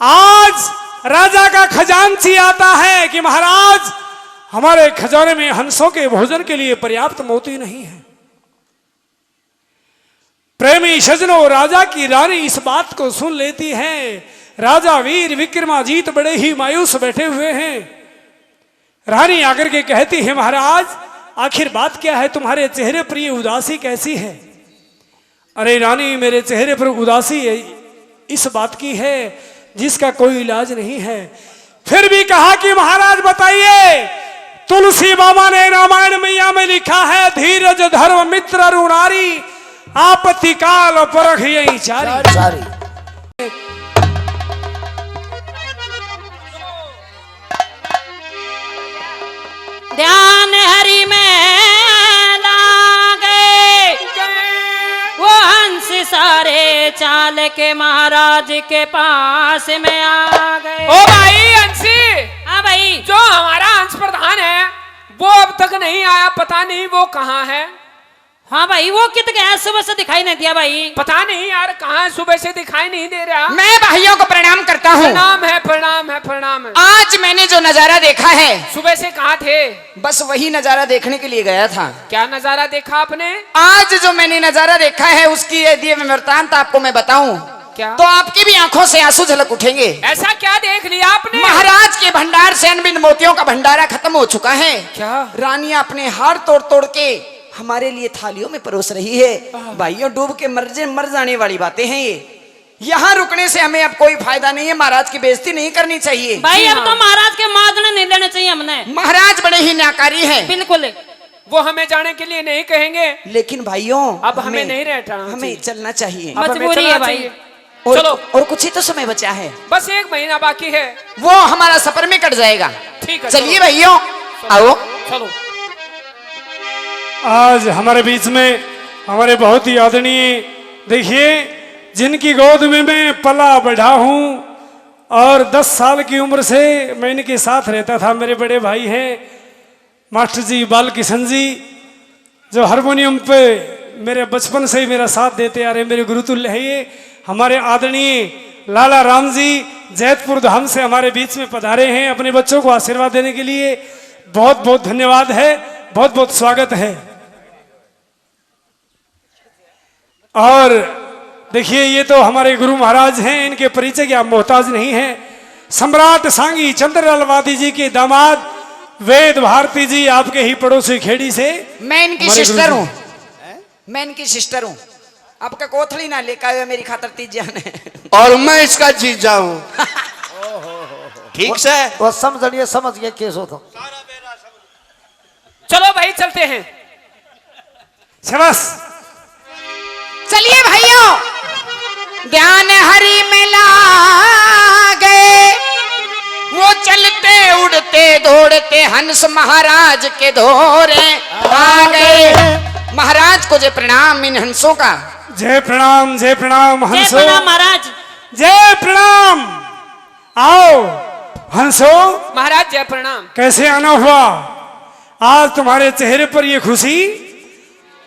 आज राजा का खजांची आता है कि महाराज हमारे खजाने में हंसों के भोजन के लिए पर्याप्त मोती नहीं है। प्रेमी सजनों, राजा की रानी इस बात को सुन लेती है। राजा वीर विक्रमाजीत बड़े ही मायूस बैठे हुए हैं। रानी आकर के कहती है, महाराज आखिर बात क्या है? तुम्हारे चेहरे पर ये उदासी कैसी है? अरे रानी, मेरे चेहरे पर उदासी इस बात की है जिसका कोई इलाज नहीं है। फिर भी कहा कि महाराज बताइए। तुलसी बाबा ने रामायण मैया में लिखा है, धीरज धर्म मित्र रुणारी, आपत्ति काल परख यही चारी। ध्यान हरि में लागे वो हंस सा तुम्हारे चाल के महाराज के पास में आ गए। ओ भाई अंशी, हाँ भाई, जो हमारा अंश प्रधान है वो अब तक नहीं आया, पता नहीं वो कहाँ है। हाँ भाई, वो कित गया, सुबह से दिखाई नहीं दिया भाई। पता नहीं यार कहाँ है, सुबह से दिखाई नहीं दे रहा। मैं भाइयों को प्रणाम करता हूँ। प्रणाम है, प्रणाम है, प्रणाम है। आज मैंने जो नजारा देखा है, सुबह से कहाँ थे? बस वही नजारा देखने के लिए गया था। क्या नजारा देखा आपने? आज जो मैंने नजारा देखा है उसकी यदि वृत्तांत आपको मैं बताऊं क्या? तो आपकी भी आंखों से आंसू झलक उठेंगे। ऐसा क्या देख लिया आपने? महाराज के भंडार से अनबिन मोतियों का भंडारा खत्म हो चुका है। क्या? रानियां अपने हार तोड़ तोड़ के हमारे लिए थालियों में परोस रही है। भाइयों, डूब के मर जाने वाली बातें हैं ये। यहाँ रुकने से हमें अब कोई फायदा नहीं है। महाराज की बेइज्जती नहीं करनी चाहिए। भाई अब तो महाराज के मादने नहीं लेने चाहिए हमने। महाराज बड़े ही न्याकारी हैं। बिल्कुल, वो हमें जाने के लिए नहीं कहेंगे। लेकिन भाइयों, अब हमें नहीं रहना हमें चाहिए। चलना चाहिए। अब हमें मजबूरी चलना है भाई। चाहिए। और, चलो। और कुछ ही तो समय बचा है, बस 1 महीना बाकी है। वो हमारा सफर में कट जाएगा। ठीक है, चलिए चलो। भाइयों, आओ। चलो। आज हमारे बीच में हमारे बहुत ही आदरणीय, देखिए, जिनकी गोद में मैं पला बढ़ा हूँ और 10 साल की उम्र से मैं इनके साथ रहता था। मेरे बड़े भाई हैं मास्टर जी बाल किशन जी, जो हारमोनियम पे मेरे बचपन से ही मेरा साथ देते आ रहे, मेरे गुरुतुल्य है ये। हमारे आदरणीय लाला राम जी जैतपुर धाम से हमारे बीच में पधारे हैं अपने बच्चों को आशीर्वाद देने के लिए। बहुत बहुत धन्यवाद है, बहुत बहुत स्वागत है। और देखिए, ये तो हमारे गुरु महाराज हैं, इनके परिचय के आप मोहताज नहीं हैं। सम्राट सांगी चंद्रलाल वादी जी के दामाद वेद भारती जी, आपके ही पड़ोसी खेड़ी से। मैं इनकी हमारे सिस्टर गुरुजी। हूँ। मैं इनकी सिस्टर हूँ। आपका कोथली ना लेकर आए मेरी खातर तीजान है। और मैं इसका जीजा हूँ। ठीक से वो समझिए, समझ गए केस हो तो। चलो भाई, चलते हैं। शाबाश। चलिए भाइयों, ध्यान हरि में लागे, वो चलते उड़ते दौड़ते हंस महाराज के दौरे आ गए। महाराज को जय प्रणाम इन हंसों का। जय प्रणाम, जय प्रणाम जय हंसो। प्रणाम महाराज। जय प्रणाम। आओ हंसो, महाराज जय प्रणाम। कैसे आना हुआ? आज तुम्हारे चेहरे पर ये खुशी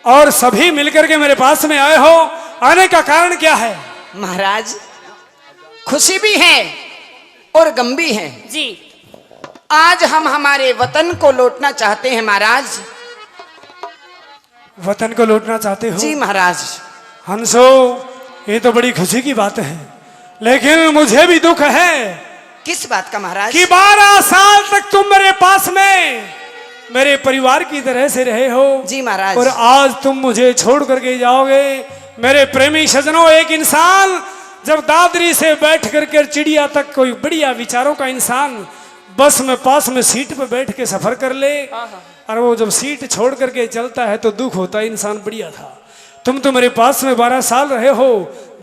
और सभी मिलकर के मेरे पास में आए हो, आने का कारण क्या है? महाराज, खुशी भी है और गम भी है। जी, आज हम हमारे वतन को लौटना चाहते हैं महाराज। वतन को लौटना चाहते हो? जी महाराज। हंसो, ये तो बड़ी खुशी की बात है, लेकिन मुझे भी दुख है किस बात का महाराज? कि 12 साल तक तुम मेरे पास में मेरे परिवार की तरह से रहे हो। जी महाराज। और आज तुम मुझे छोड़ करके जाओगे। मेरे प्रेमी सजनों, एक इंसान जब दादरी से बैठ करके चिड़िया तक कोई बढ़िया विचारों का इंसान बस में पास में सीट पे बैठ के सफर कर ले, और वो जब सीट छोड़ करके चलता है तो दुख होता है। इंसान बढ़िया था, तुम तो मेरे पास में 12 साल रहे हो,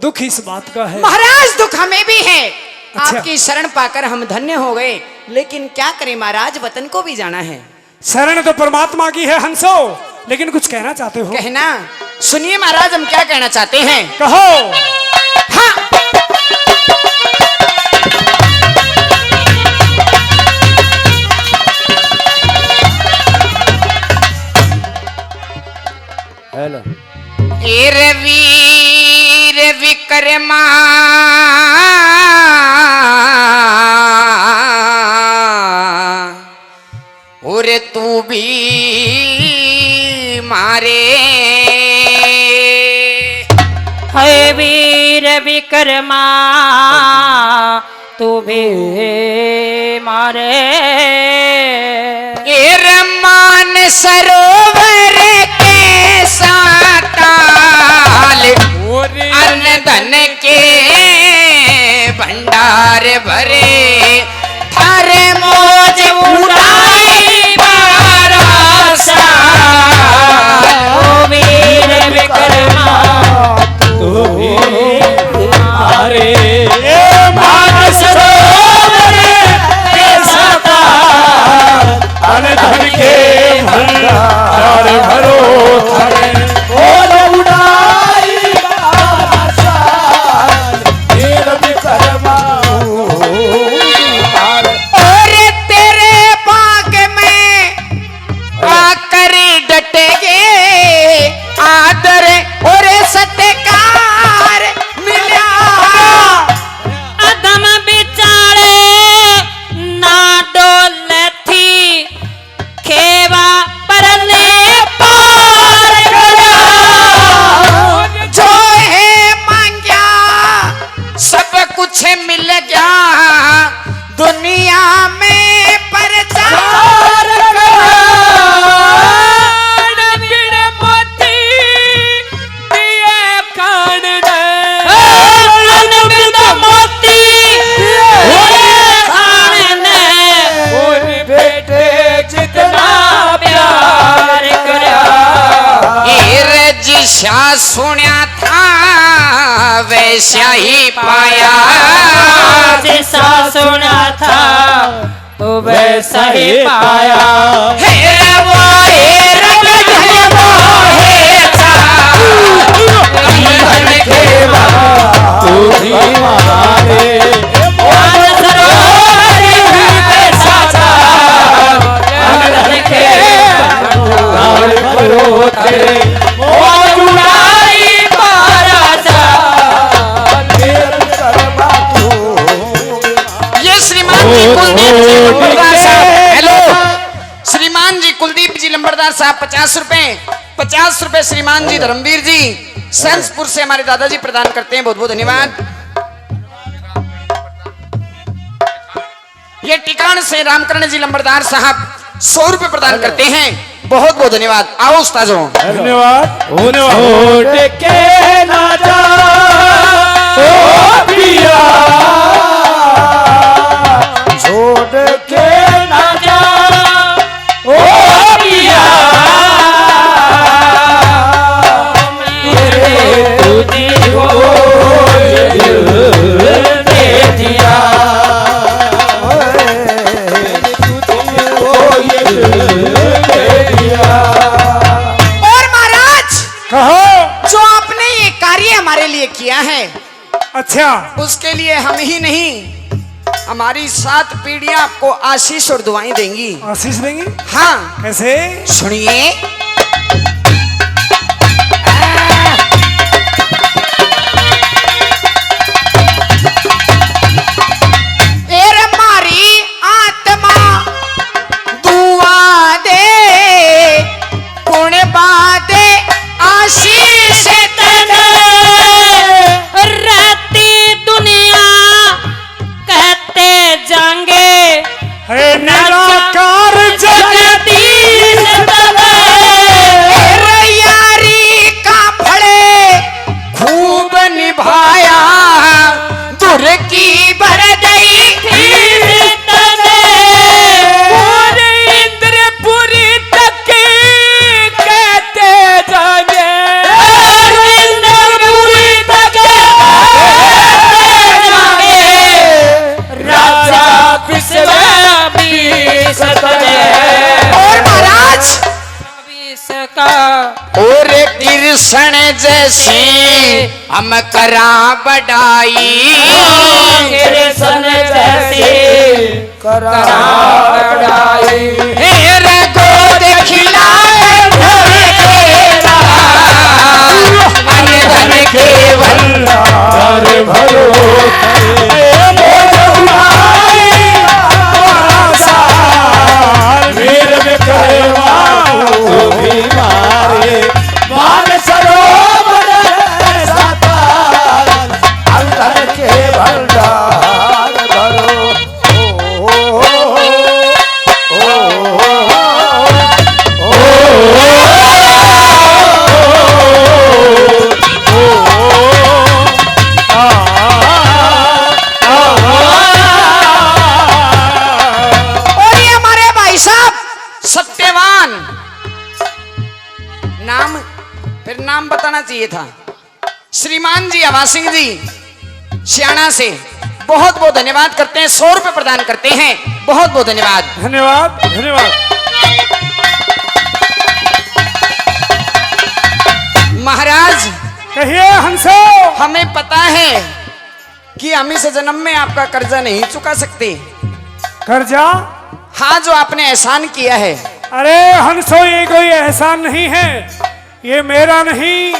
दुख इस बात का है। महाराज, दुख हमें भी है। अच्छा। आपकी शरण पाकर हम धन्य हो गए, लेकिन क्या करें महाराज, वतन को भी जाना है। शरण तो परमात्मा की है हंसो, लेकिन कुछ कहना चाहते हो? कहना सुनिए महाराज, हम क्या कहना चाहते हैं। कहो। हाँ। हेलो। ए रवीर विक्रमा और तू भी मारे, है वीर विक्रमा तू भी मारे। ए रमान सरोवर के साताल अन्न धन के भंडार भरे, थारे मौज उड़ाई 12 साल। ओ वीर विक्रमा तू भी हमारे धन के भंडार भरो थारे। बोल उड़ाई 12 सुना था वैसा ही पाया, जैसा सुना था वो वैसा ही पाया। हे वो हे रंग है वो हे मन के तू ही मारे मानसरोवर में साचा मन के करो तेरे जुड़ाई पाराचा। ये श्रीमान जी कुलदीप जी लंबरदार साहब, हेलो श्रीमान जी कुलदीप जी लंबरदार साहब 50 रुपए, 50 रुपए श्रीमान जी धर्मवीर जी सैंसपुर से हमारे दादाजी प्रदान करते हैं, बहुत बहुत धन्यवाद। ये टिकाण से रामकरण जी लंबरदार साहब 100 रुपए प्रदान करते हैं, बहुत बहुत धन्यवाद। आओ उस्ताजों, धन्यवाद धन्यवाद। छोड़ के ना जा ओ पिया, छोड़ के ना जा ओ पिया, तेरे तुझी को दे दिया, तुझी को दे दिया। और महाराज कहो। जो आपने ये कार्य हमारे लिए किया है अच्छा, उसके लिए हम ही नहीं हमारी 7 पीढ़ियां आपको आशीष और दुआएं देंगी। आशीष देंगे? हाँ कैसे? सुनिए, मारी आत्मा दुआ दे पुण्य बादे आशीष तने, रहती दुनिया कहते जाएंगे है निराकार जगदीश तने। यारी का फड़े खूब निभाया दुर की भर गई इंद्रपुरी तक कहते जाएंगे, इंद्रपुरी तक राजा विश्वामित्र और महाराज का और कृष्ण जैसे हम करा बढ़ाई, कृष्ण जैसी कराई गोद खिलाए धन केवल तारे भरो वीर विक्रमा तू भी मारे मान सरोवर साता अंदर के भंडार भरो। और ये हमारे भाई साहब सत्यवान, नाम फिर नाम बताना चाहिए था, श्रीमान जी आवाज सिंह जी सियाणा से बहुत बहुत धन्यवाद करते हैं, 100 रुपए प्रदान करते हैं, बहुत बहुत धन्यवाद। धन्यवाद धन्यवाद। महाराज कहिए हंसो। हमें पता है कि हम इस जन्म में आपका कर्जा नहीं चुका सकते। कर्जा? हाँ, जो आपने एहसान किया है। अरे हंसो, ये कोई एहसान नहीं है, ये मेरा नहीं,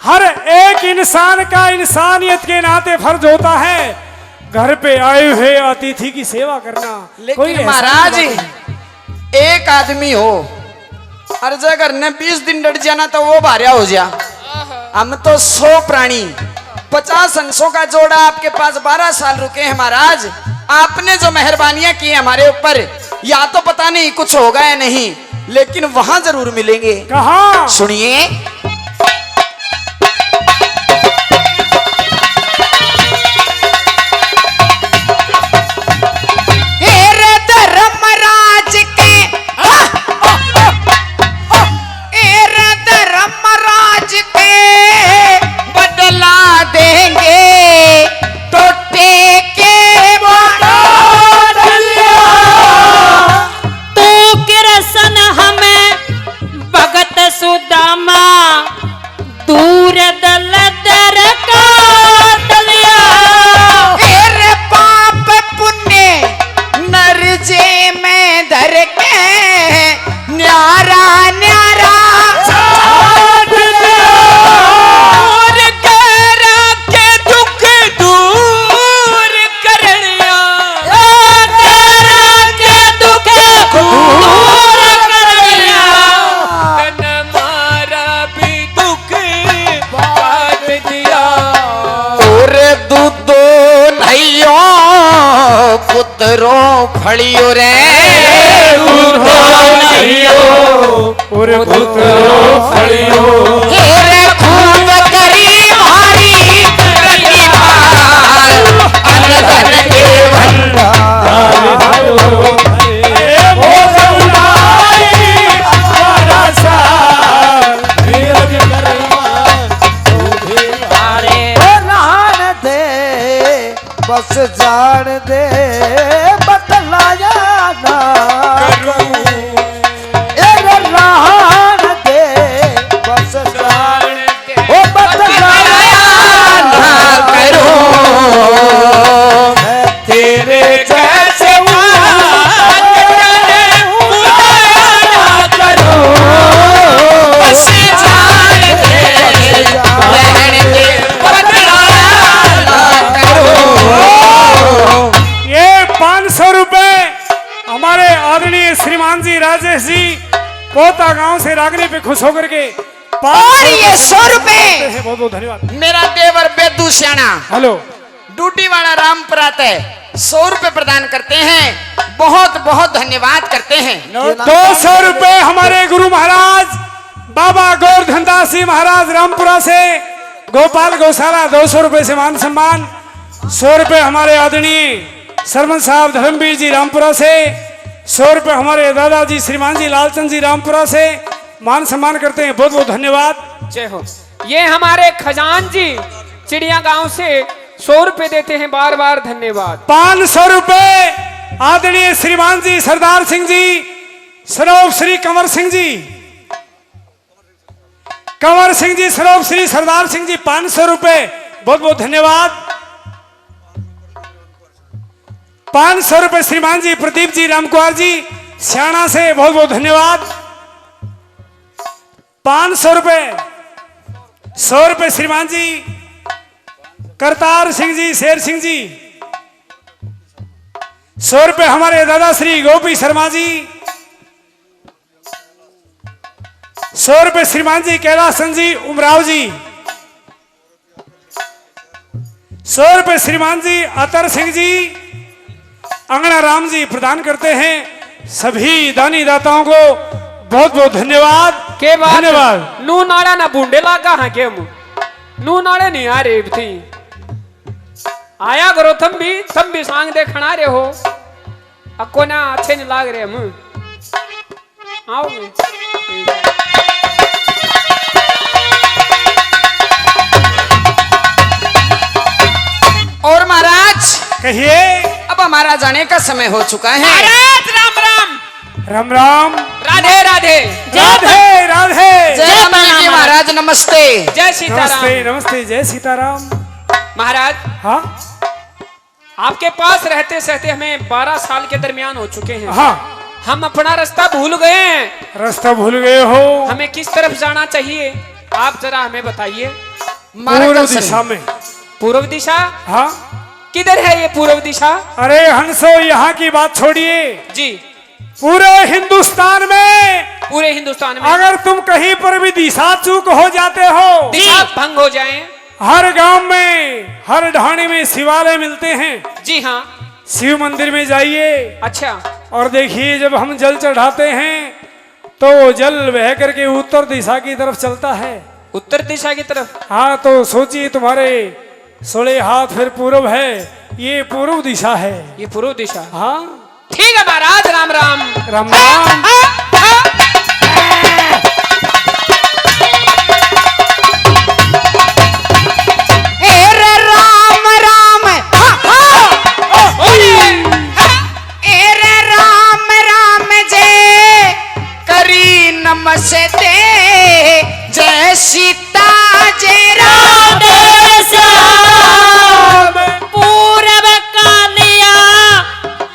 हर एक इंसान का इंसानियत के नाते फर्ज होता है घर पे आए हुए अतिथि की सेवा करना। कोई लेकिन एहसान महाराज की बात नहीं। एक आदमी हो और अगर ने 20 दिन डट जाना तो वो भारिया हो जा। हम तो 100 प्राणी 50 हंसों का जोड़ा आपके पास 12 साल रुके हैं महाराज। आपने जो मेहरबानियां की हमारे ऊपर, या तो पता नहीं कुछ होगा या नहीं, लेकिन वहां जरूर मिलेंगे। कहाँ? सुनिए, धर्मराज के धर्मराज के पुत्रो फड़ियो रे और पुत्रो फड़ियो हेरे खूब करी भारी अनधन के बस जान दे बतलाया ना रहन दे बस जान ओ बतलाया ना करो तेरे जैसे बस जान दे रहन दे ये 500 रुपए हमारे आदरणीय श्रीमान जी राजेश जी पोता गांव से रागनी पे खुश होकर के और ये 100 रुपए बहुत बहुत धन्यवाद। मेरा देवर बेदू सियाना हेलो ड्यूटी वाला रामपुरात है 100 रुपए प्रदान करते हैं। बहुत बहुत धन्यवाद करते हैं। 200 रुपए हमारे गुरु महाराज बाबा गोवर्धन दास जी महाराज रामपुरा से गोपाल गौशाला 200 रुपए से मान सम्मान। 100 रुपए हमारे आदरणीय सरपंच साहब धर्मवीर जी रामपुरा से। 100 रुपए हमारे दादाजी श्रीमान जी लालचंद जी रामपुरा से मान सम्मान करते हैं। बहुत बहुत धन्यवाद। जय हो। ये हमारे खजान जी चिड़िया गांव से 100 रुपए देते हैं, बार बार धन्यवाद। 500 रुपए आदरणीय श्रीमान जी सरदार सिंह जी सरोव श्री कंवर सिंह जी सरोव श्री सरदार सिंह जी 500 रुपए बहुत बहुत धन्यवाद। 500 रुपए श्रीमान जी प्रदीप जी रामकुमार जी सियाणा से बहुत बहुत धन्यवाद। 500 रुपए 100 रुपए श्रीमान जी करतार सिंह जी शेर सिंह जी। 100 रुपए हमारे दादा श्री गोपी शर्मा जी। 100 रुपए श्रीमान जी कैलासन जी उमराव जी। 100 रुपए श्रीमान जी अतर सिंह जी अंगना राम जी प्रदान करते हैं। सभी दानी दाताओं को बहुत बहुत धन्यवाद। के बाद धन्यवाद। नू नाड़ा ना बूंडे लागा हाँ के नू नाड़े नहीं आ रहे थी आया करो तुम भी सांग दे खड़ा रहे हो अको ना अच्छे नहीं लाग रहे हम आओगे। और महाराज कहिए। अब हमारा जाने का समय हो चुका है। महाराज राम राम राम राम राधे राधे राधे राधे। जय माता दी महाराज नमस्ते। जय सीताराम। नमस्ते नमस्ते जय सीताराम। महाराज हाँ आपके पास रहते सहते हमें 12 साल के दरमियान हो चुके हैं। हाँ हम अपना रास्ता भूल गए हैं। रास्ता भूल गए हो। हमें किस तरफ जाना चाहिए आप जरा हमें बताइए। पूर्व दिशा में। पूर्व दिशा? हाँ किधर है ये पूर्व दिशा? अरे हंसो यहाँ की बात छोड़िए जी पूरे हिंदुस्तान में पूरे हिंदुस्तान में अगर तुम कहीं पर भी दिशा चूक हो जाते हो दिशा भंग हो जाए। हर गांव में हर ढाणी में शिवालय मिलते हैं। जी हाँ शिव मंदिर में जाइए अच्छा और देखिए जब हम जल चढ़ाते हैं तो जल बह करके उत्तर दिशा की तरफ चलता है। उत्तर दिशा की तरफ? हाँ तो सोचिए तुम्हारे 16 हाथ फिर पूर्व है ये पूर्व दिशा है। ये पूर्व दिशा। हाँ ठीक है महाराज राम राम। राम राम। नमस्ते जय सीता जय राम पूरब कालिया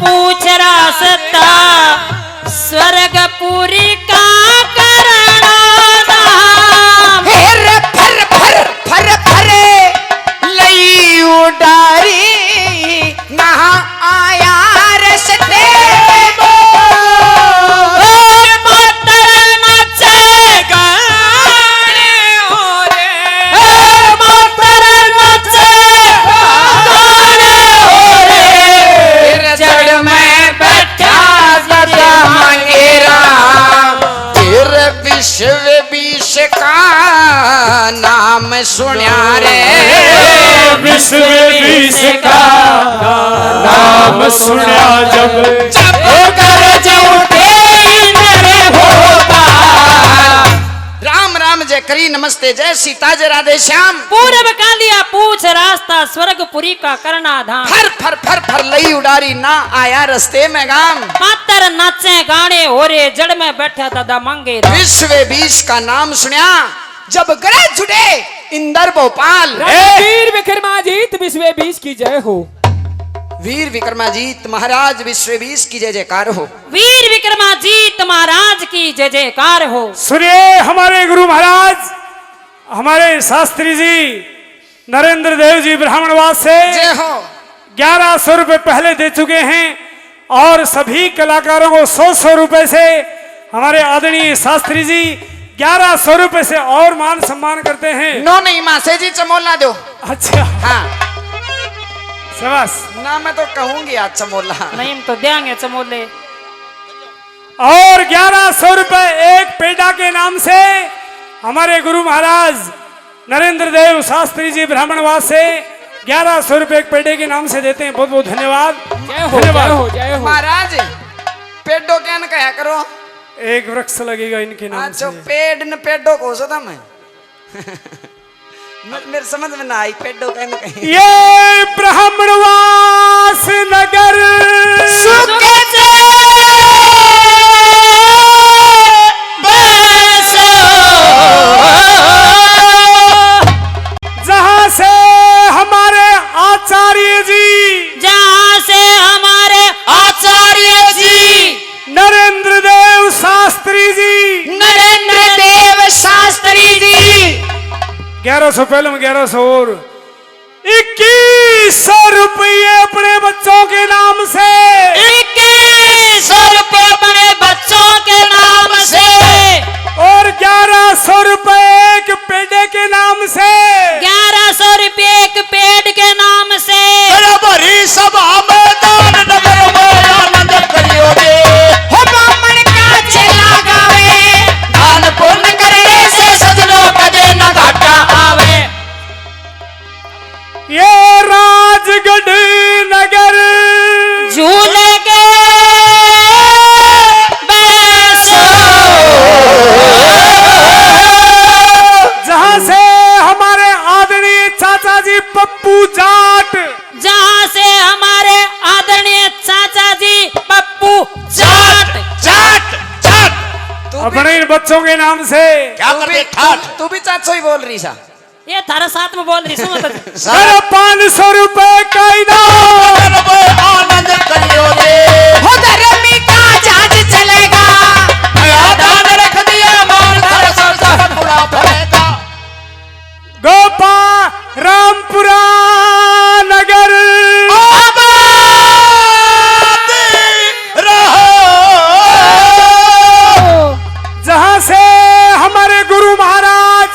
पूछ रास्ता स्वर्गपुरी का करना हेर फर फर फर फरे लई उडारी नहा आया रसते नाम सुन्या रे विश्व विष का नाम सुना जब राम राम जय करी नमस्ते जय सीता जय राधे श्याम। पूरब कालिया पूछ रास्ता स्वर्गपुरी का करना धाम। फर फर फर फर लई उडारी ना आया रस्ते में गाम। मातर नाचे गाने हो रे जड़ में बैठा दादा मांगे राम। विश्व बीस का नाम सुनिया जब गरज जुड़े इंदर भोपाल। वीर विक्रमाजीत विश्व बीस की जय हो। वीर विक्रमाजीत महाराज विश्व बीस की जय जयकार हो। वीर विक्रमाजीत महाराज की जय जयकार हो। सुनिए हमारे गुरु महाराज हमारे शास्त्री जी नरेंद्र देव जी ब्राह्मणवास से जय हो। 1100 रुपए पहले दे चुके हैं और सभी कलाकारों को 100 रुपए से हमारे आदरणीय शास्त्री जी 1100 रुपए से और मान सम्मान करते हैं। नो नहीं मासे जी चमोल ना दो। अच्छा हाँ शाबाश। ना मैं तो कहूंगी आज चमोला। नहीं हम तो देंगे चमोले। और 1100 रुपए एक पेड़ा के नाम से हमारे गुरु महाराज नरेंद्र देव शास्त्री जी ब्राह्मणवास से 1100 रुपए एक पेड़े के नाम से देते हैं। बहुत बहुत धन्यवाद। जय हो जय हो जय हो। महाराज पेडो क्या न कहा करो। एक वृक्ष लगेगा इनके नाम अच्छा से। पेड़ न पेडो को सोता मैं मेरे समझ में ना आई पेडो क्या न कहीं। ये ब्राह्मणवास नगर सुखे से बसो। जहां से हमारे आचार्य जी जहाँ से हमारे आचार्य जी नरेंद्र देव शास्त्री जी नरेंद्र देव शास्त्री जी 1100 पहले में 1100 और 2100 रुपये अपने बच्चों के नाम से 2100 रुपए बड़े बच्चों के नाम से और 1100 रुपए एक पेड़े के नाम से 1100 रुपए एक पेड़ के नाम से बराबरी सभा में दान नगर में आनंद करियोगे हो ब्राह्मण का चेला गावे दान पुण्य करने से सजनों कदे न घाटा आवे। ये राजगढ़ नगर झूले के बैसो। जहां से हमारे आदरणीय चाचा जी पप्पू जाट जहाँ से हमारे आदरणीय चाचा जी पप्पू जाट चाट चाट अपने इन बच्चों के नाम से क्या कर दे ठाठ तू भी चाचो ही बोल रही सा। ये थारा साथ में बोल रही सुनो तो। 500 रुपए का इनाम आनंद करियोगे हो धर्मी का जहाज चलेगा नया दान रख दिया मान धर सर सब पूरा भरेगा गोपा रामपुरा नगर जहां से हमारे गुरु महाराज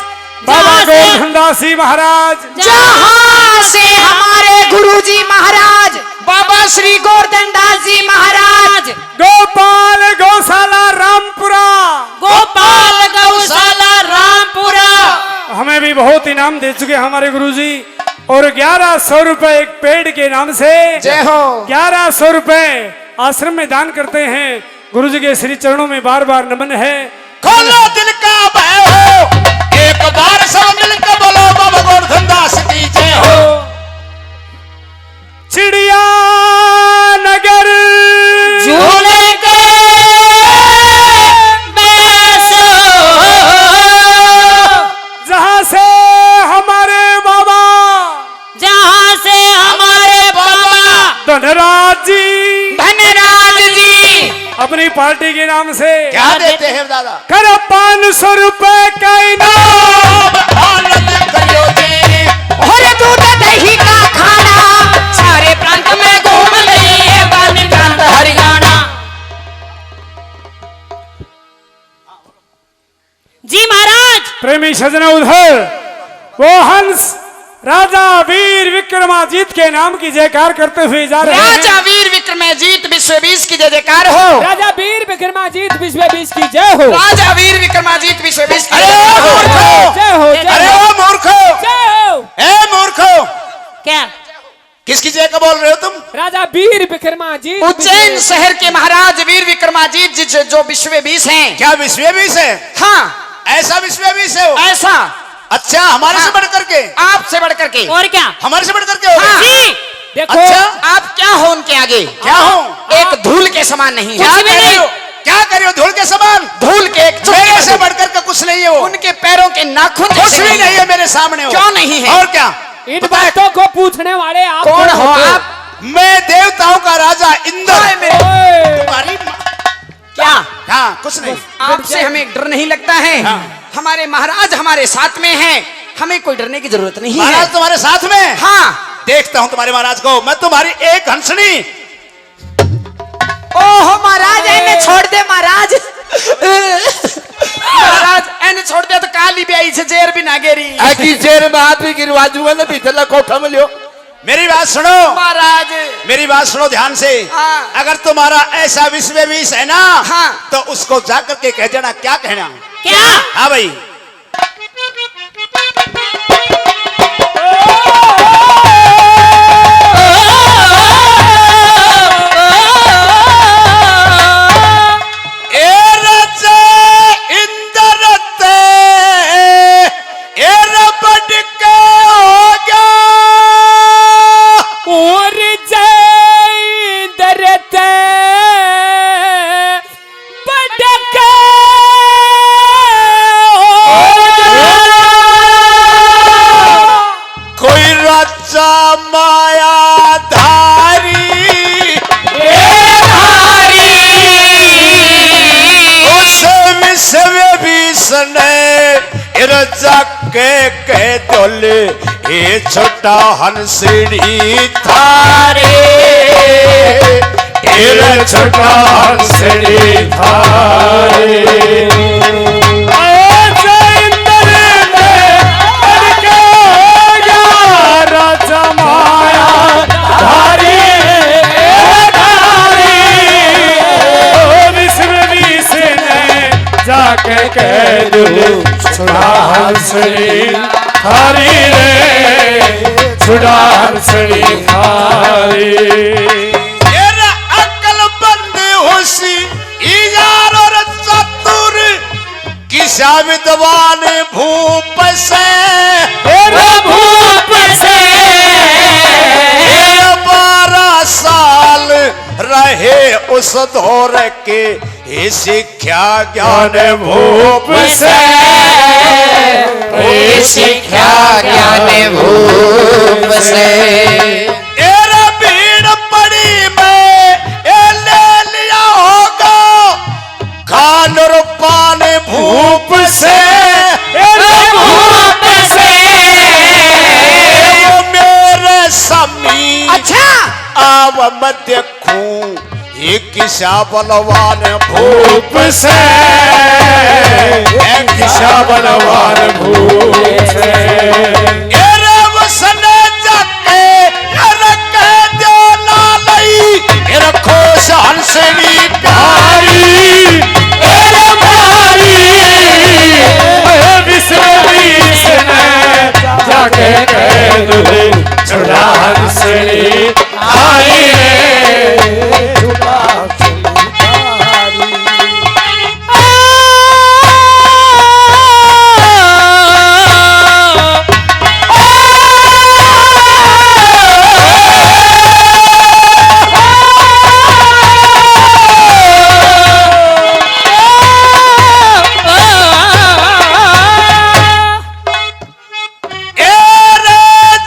बाबा गोविंदासी महाराज जहाँ से हमारे गुरुजी महाराज बाबा श्री गोवर्धन दास जी महाराज गोपाल गौशाला रामपुरा गोपाल गौशाला रामपुरा हमें भी बहुत इनाम दे चुके हैं हमारे गुरुजी और 1100 रुपए एक पेड़ के नाम से जय हो। 1100 रुपए आश्रम में दान करते हैं। गुरुजी के श्री चरणों में बार बार नमन है। खोलो दिल का भय हो एक बार सब मिलकर बोलो बाबा गोवर्धन दास की जय हो चिड़िया नगर झूले के बैसो। जहां से हमारे बाबा जहाँ से हमारे बाबा धनराज जी धनराज जी अपनी पार्टी के नाम से क्या देते हैं दादा कर 500 रुपए का इनाम आनंद करियोगे और दूध दही का खाना सारे प्रांत में घूम रही है बानी प्रांत हरियाणा। जी महाराज प्रेमी सजना उधर वो हंस राजा वीर विक्रमाजीत के नाम की जयकार करते हुए जा रहे राजा हैं। वीर विक्रमाजीत विश्व बीस की जय जयकार हो। राजा वीर विक्रमाजीत विश्व बीस की जय हो। राजा वीर विक्रमाजीत विश्व बीस की अरे जय ओ जयकार हो। मूर्ख जय हो जय अरे हो। ओ मूर्ख क्या किसकी जय का बोल रहे हो तुम? राजा वीर विक्रमाजीत उज्जैन शहर के महाराज वीर विक्रमाजीत जी जो विश्व बीस हैं। क्या विश्व बीस है? हाँ, ऐसा विश्व बीस है वो? ऐसा। अच्छा, हमारे से बढ़ करके? आपसे बढ़ करके। और क्या हमारे से बढ़ करके हो? हाँ। जी देखो अच्छा, आप क्या हो उनके आगे? क्या हूँ? एक धूल के समान नहीं कुछ है। भी नहीं। क्या कर रहे हो? धूल के समान? धूल के एक चुटकी मेरे से भर। बढ़कर का कुछ नहीं है वो। उनके पैरों के नाखून कुछ जैसे भी नहीं है मेरे सामने वो। क्यों नहीं है? और क्या? इन बातों को पूछने वाले आप कौन हो आप? मैं देवताओं का राजा इंद्र। हाय मेरे- ओए, तुम्हारी क्या हाँ, कुछ नहीं। आपसे हमें डर नहीं लगता है? हमारे महाराज हमारे साथ में हैं, हमें कोई डरने की जरूरत नहीं है। महाराज तुम्हारे साथ में? हाँ। देखता हूँ तुम्हारे महाराज को। मैं तुम्हारी एक हंसनी। ओहो महाराज, इन्हें छोड़ दे महाराज। महाराज इन्हें छोड़ दे तो काली ब्याई से जेर भी ना गेरी। की जेर में हाथ भी गिरवा दूंगा ना, भीतर कोठा में लियो। मेरी बात सुनो, महाराज मेरी बात सुनो ध्यान से। हाँ। अगर तुम्हारा ऐसा विश्व बीस है ना, हाँ। तो उसको जाकर के कह देना। क्या कहना? क्या हाँ भाई। ए राजा इंद्र ते ए रबड़ के हो गया। और जय दरते बड़के कोई राजा माया धारी उस विश्व भीषण राजा के कह दोले ये छोटा हंसड़ी थारे। तेरा छोटा हंसड़ी थारे। राजा माया धारी विश्व बीस ने जाके कह दो छुड़ा हंसड़ी थारी रे, छुड़ा हंसड़ी थारी। तेरा अकल बंद होशी यार और चतुर किसा विद्वान भूप से भूप से 12 साल रहे उस दौर के ये शिक्षा ज्ञान भूप से। शिक्षा ज्ञान भूप से। तेरा भीड़ पड़ी में ये ले लिया होगा खान और पान भूप से। भूप से वो मेरे समी अच्छा, आव मत देखूं ये किसा बलवान भूप से। एक किसा बलवान भूप से। एरे वसने जाके एरे कह दो ना लई एरे खोश हंसनी प्यारी। एरे भारी विश्व बीस ने जाके कह दो छुड़ा हंसड़ी थारी रे, छुड़ा हंसड़ी थारी।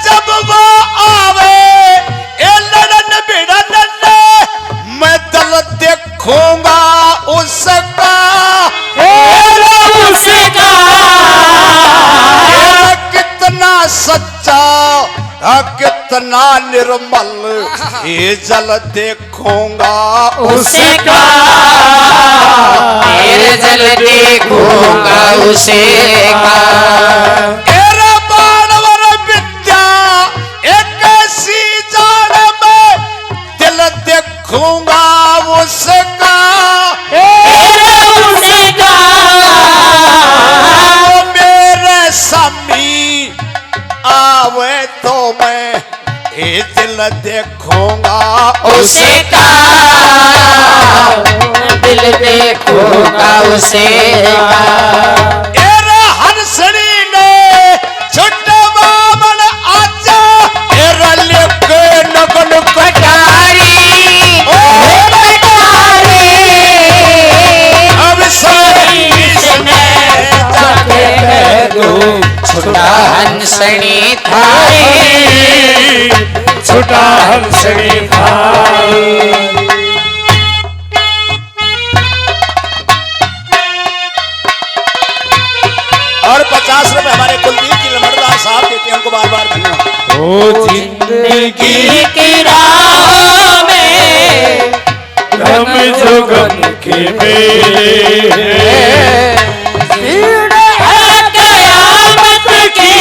जब वो आवे ए लड़न भिड़न मैं दल देखूंगा उसका। उसका ये कितना सच्चा कितना निर्मल ये जल देखूंगा उसका। तेरे जल देखूंगा उसे का। तेरा बाणवर विद्या एक ऐसी जान में दिल देखूंगा उसका। उसका वो मेरे समी आवे तो मैं दिल देखूंगा उसे का दिल देखूंगा उसे एरा हंसड़ी ने छोटे बामन आजा एरा लेके नगन कटारी कटारी अब सारी इसने जाके कह दूं छुटा हंसनी थारी छोटा हंसनी थारी। और 50 रुपए हमारे कुलदीप जी लमड़दार साहब देते हैं, उनको बार बार धन्यवाद। ओ जिंदगी की राह में गम जो गम के मेले भीड़ है कयामत की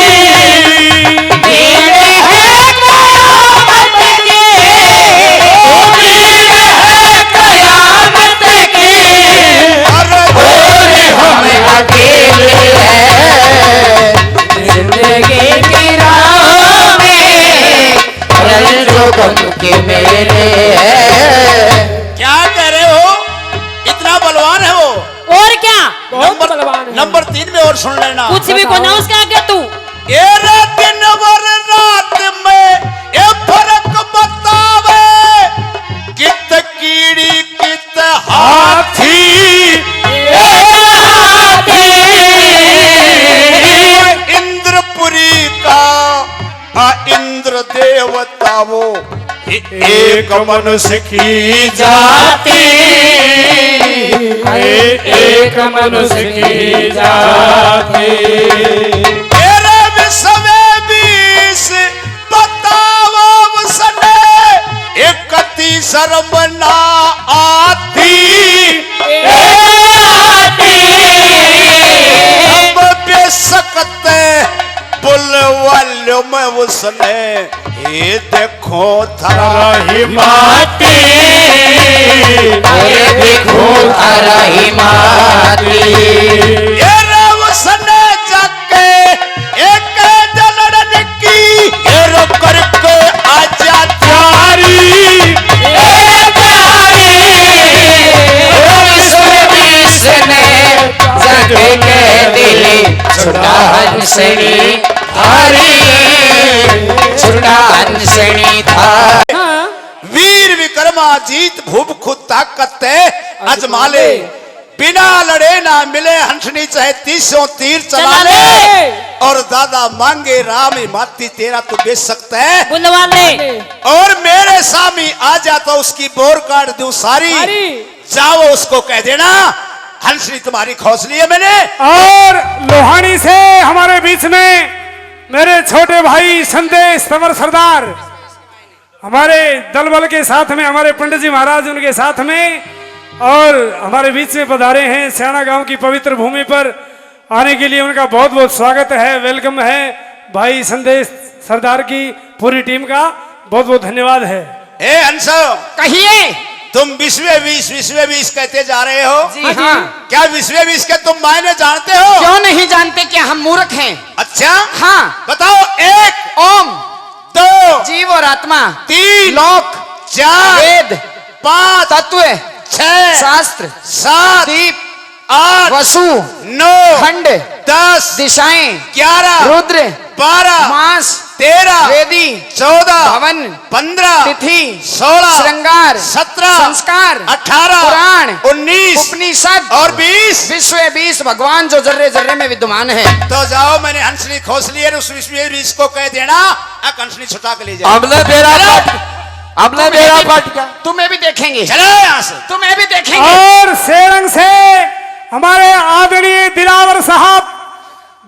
भीड़ है कयामत की भीड़ है कयामत की और हम अकेले हैं जिंदगी की राह में रंजो गम के मेले हैं। क्या कह रहे हो? इतना बलवान है वो। और क्या बहुत बलवान है। नंबर 3 में और सुन लेना। कुछ भी को ना उसका आगे तू ए दिन वर रात में ए फर्क बतावे कित कीड़ी कित हाथी इंद्रपुरी का इंद्र देवता वो एक मनुष्य की जाति एक मनुष्य की जाति तेरे विश्व 20 बताओ उसने एकती शर्म ना आती अब बेसकते बुल वालों में उसने ये देखो थरा ही माटी देखो तारा ही माती ये उसने जाके एक जलन की ये करके आजा जारी जाके कह दिले छुटा हंसनी थारी छुटा हंसनी थारी वीर विक्रमा जीत भूप खुद ताकत अजमाले बिना लड़े ना मिले हंसनी चाहे 30 तीर चला ले और दादा मांगे राम माती तेरा तो बेच सकता है बुलवा ले और मेरे सामी आ जाता उसकी बोर काट दूं सारी जाओ उसको कह देना हंसनी तुम्हारी खौसली है मैंने। और लोहानी से हमारे बीच में मेरे छोटे भाई संदेश तंवर सरदार हमारे दल बल के साथ में हमारे पंडित जी महाराज उनके साथ में और हमारे बीच में पधारे हैं सियाना गांव की पवित्र भूमि पर आने के लिए उनका बहुत बहुत स्वागत है, वेलकम है भाई संदेश सरदार की पूरी टीम का बहुत बहुत धन्यवाद है। हे हंसो कहिए। तुम विश्व 20 कहते जा रहे हो जी हाँ। क्या विश्व 20 के तुम मायने जानते हो? क्यों नहीं जानते? क्या हम मूर्ख हैं? अच्छा हाँ। बताओ। 1 ओम 2 जीव और आत्मा 3 लोक 4 वेद 5 तत्व 6 शास्त्र 7 दीप 8 वसु 9 खंड 10 दिशाएं 11 रुद्र 12 मास 13 वेदी 14 भवन 15 तिथि 16 श्रृंगार 17 संस्कार 18 पुराण 19 उपनिषद और 20। विश्व 20 भगवान जो जर्रे जर्रे में विद्यमान है। तो जाओ मैंने हंसनी खोसली है उस विश्व 20 को कह देना हंसनी छुटा के ले जाओ। हमने बेरा पाट क्या तुम्हें भी देखेंगे। चलो यहाँ से। तुम्हें भी देखेंगे। और सेरंग से हमारे आदरणीय दिलावर साहब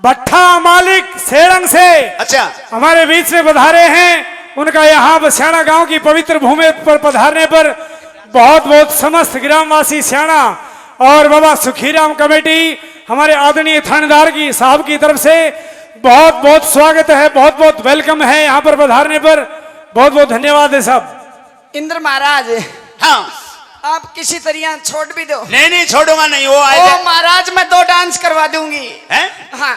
भट्ठा मालिक सेरंग से अच्छा हमारे बीच में पधारे हैं। उनका यहाँ बसियाना गांव की पवित्र भूमि पर पधारने पर बहुत बहुत समस्त ग्रामवासी सियाना और बाबा सुखीराम कमेटी हमारे आदरणीय थानेदार की साहब की तरफ से बहुत बहुत स्वागत है, बहुत बहुत वेलकम है। यहाँ पर पधारने पर बहुत बहुत धन्यवाद है सब। इंद्र महाराज हाँ आप किसी तरह छोड़ भी दो। नहीं छोड़ूंगा नहीं। वो ओ आए महाराज मैं 2 डांस करवा दूंगी। हैं? हाँ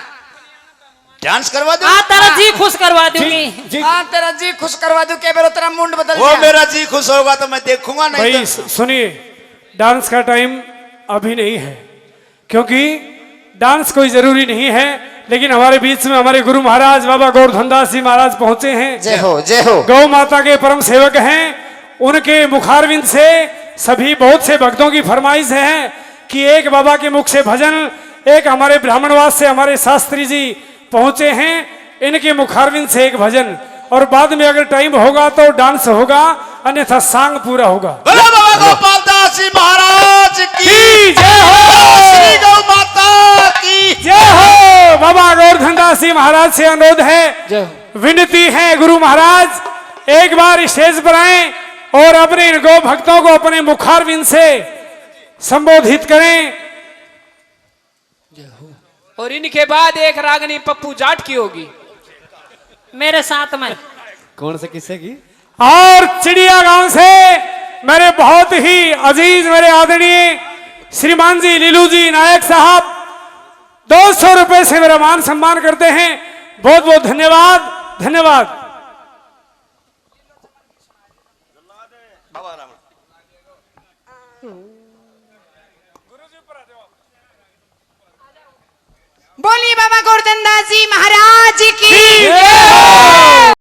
डांस करवा दो। हाँ तेरा जी खुश करवा दूंगी। जी हाँ तेरा जी खुश करवा दूं के बेरो तेरा मुंड बदल वो गया। मेरा जी खुश होगा तो मैं देखूंगा नहीं भाई तो। सुनिए, डांस का टाइम अभी नहीं है, क्योंकि डांस कोई जरूरी नहीं है, लेकिन हमारे बीच में हमारे गुरु महाराज बाबा गोवर्धन दास जी महाराज पहुंचे हैं। जय हो जय हो। गौ माता के परम सेवक हैं। उनके मुखारविंद से सभी बहुत से भक्तों की फरमाइश है कि एक बाबा के मुख से भजन, एक हमारे ब्राह्मणवास से हमारे शास्त्री जी पहुंचे हैं, इनके मुखारविंद से एक भजन, और बाद में अगर टाइम होगा तो डांस होगा, अन्यथा सांग पूरा होगा। बोलो बाबा गोपाल दास जी महाराज की जय हो। श्री गौ माता की जय हो। बाबा गोवर्धन दास जी महाराज से अनुरोध है, विनती है गुरु महाराज एक बार स्टेज पर आए और अपने इन गौ भक्तों को अपने मुखारविंद से संबोधित करें। और इनके बाद एक रागनी पप्पू जाट की होगी मेरे साथ में। कौन से किस्से की? और चिड़िया गांव से मेरे बहुत ही अजीज, मेरे आदरणीय श्रीमान जी लीलू जी नायक साहब 200 रुपए से मेरा मान सम्मान करते हैं। बहुत बहुत धन्यवाद, धन्यवाद। बोलिए बाबा गोवर्धन दास जी महाराज की। जय हो।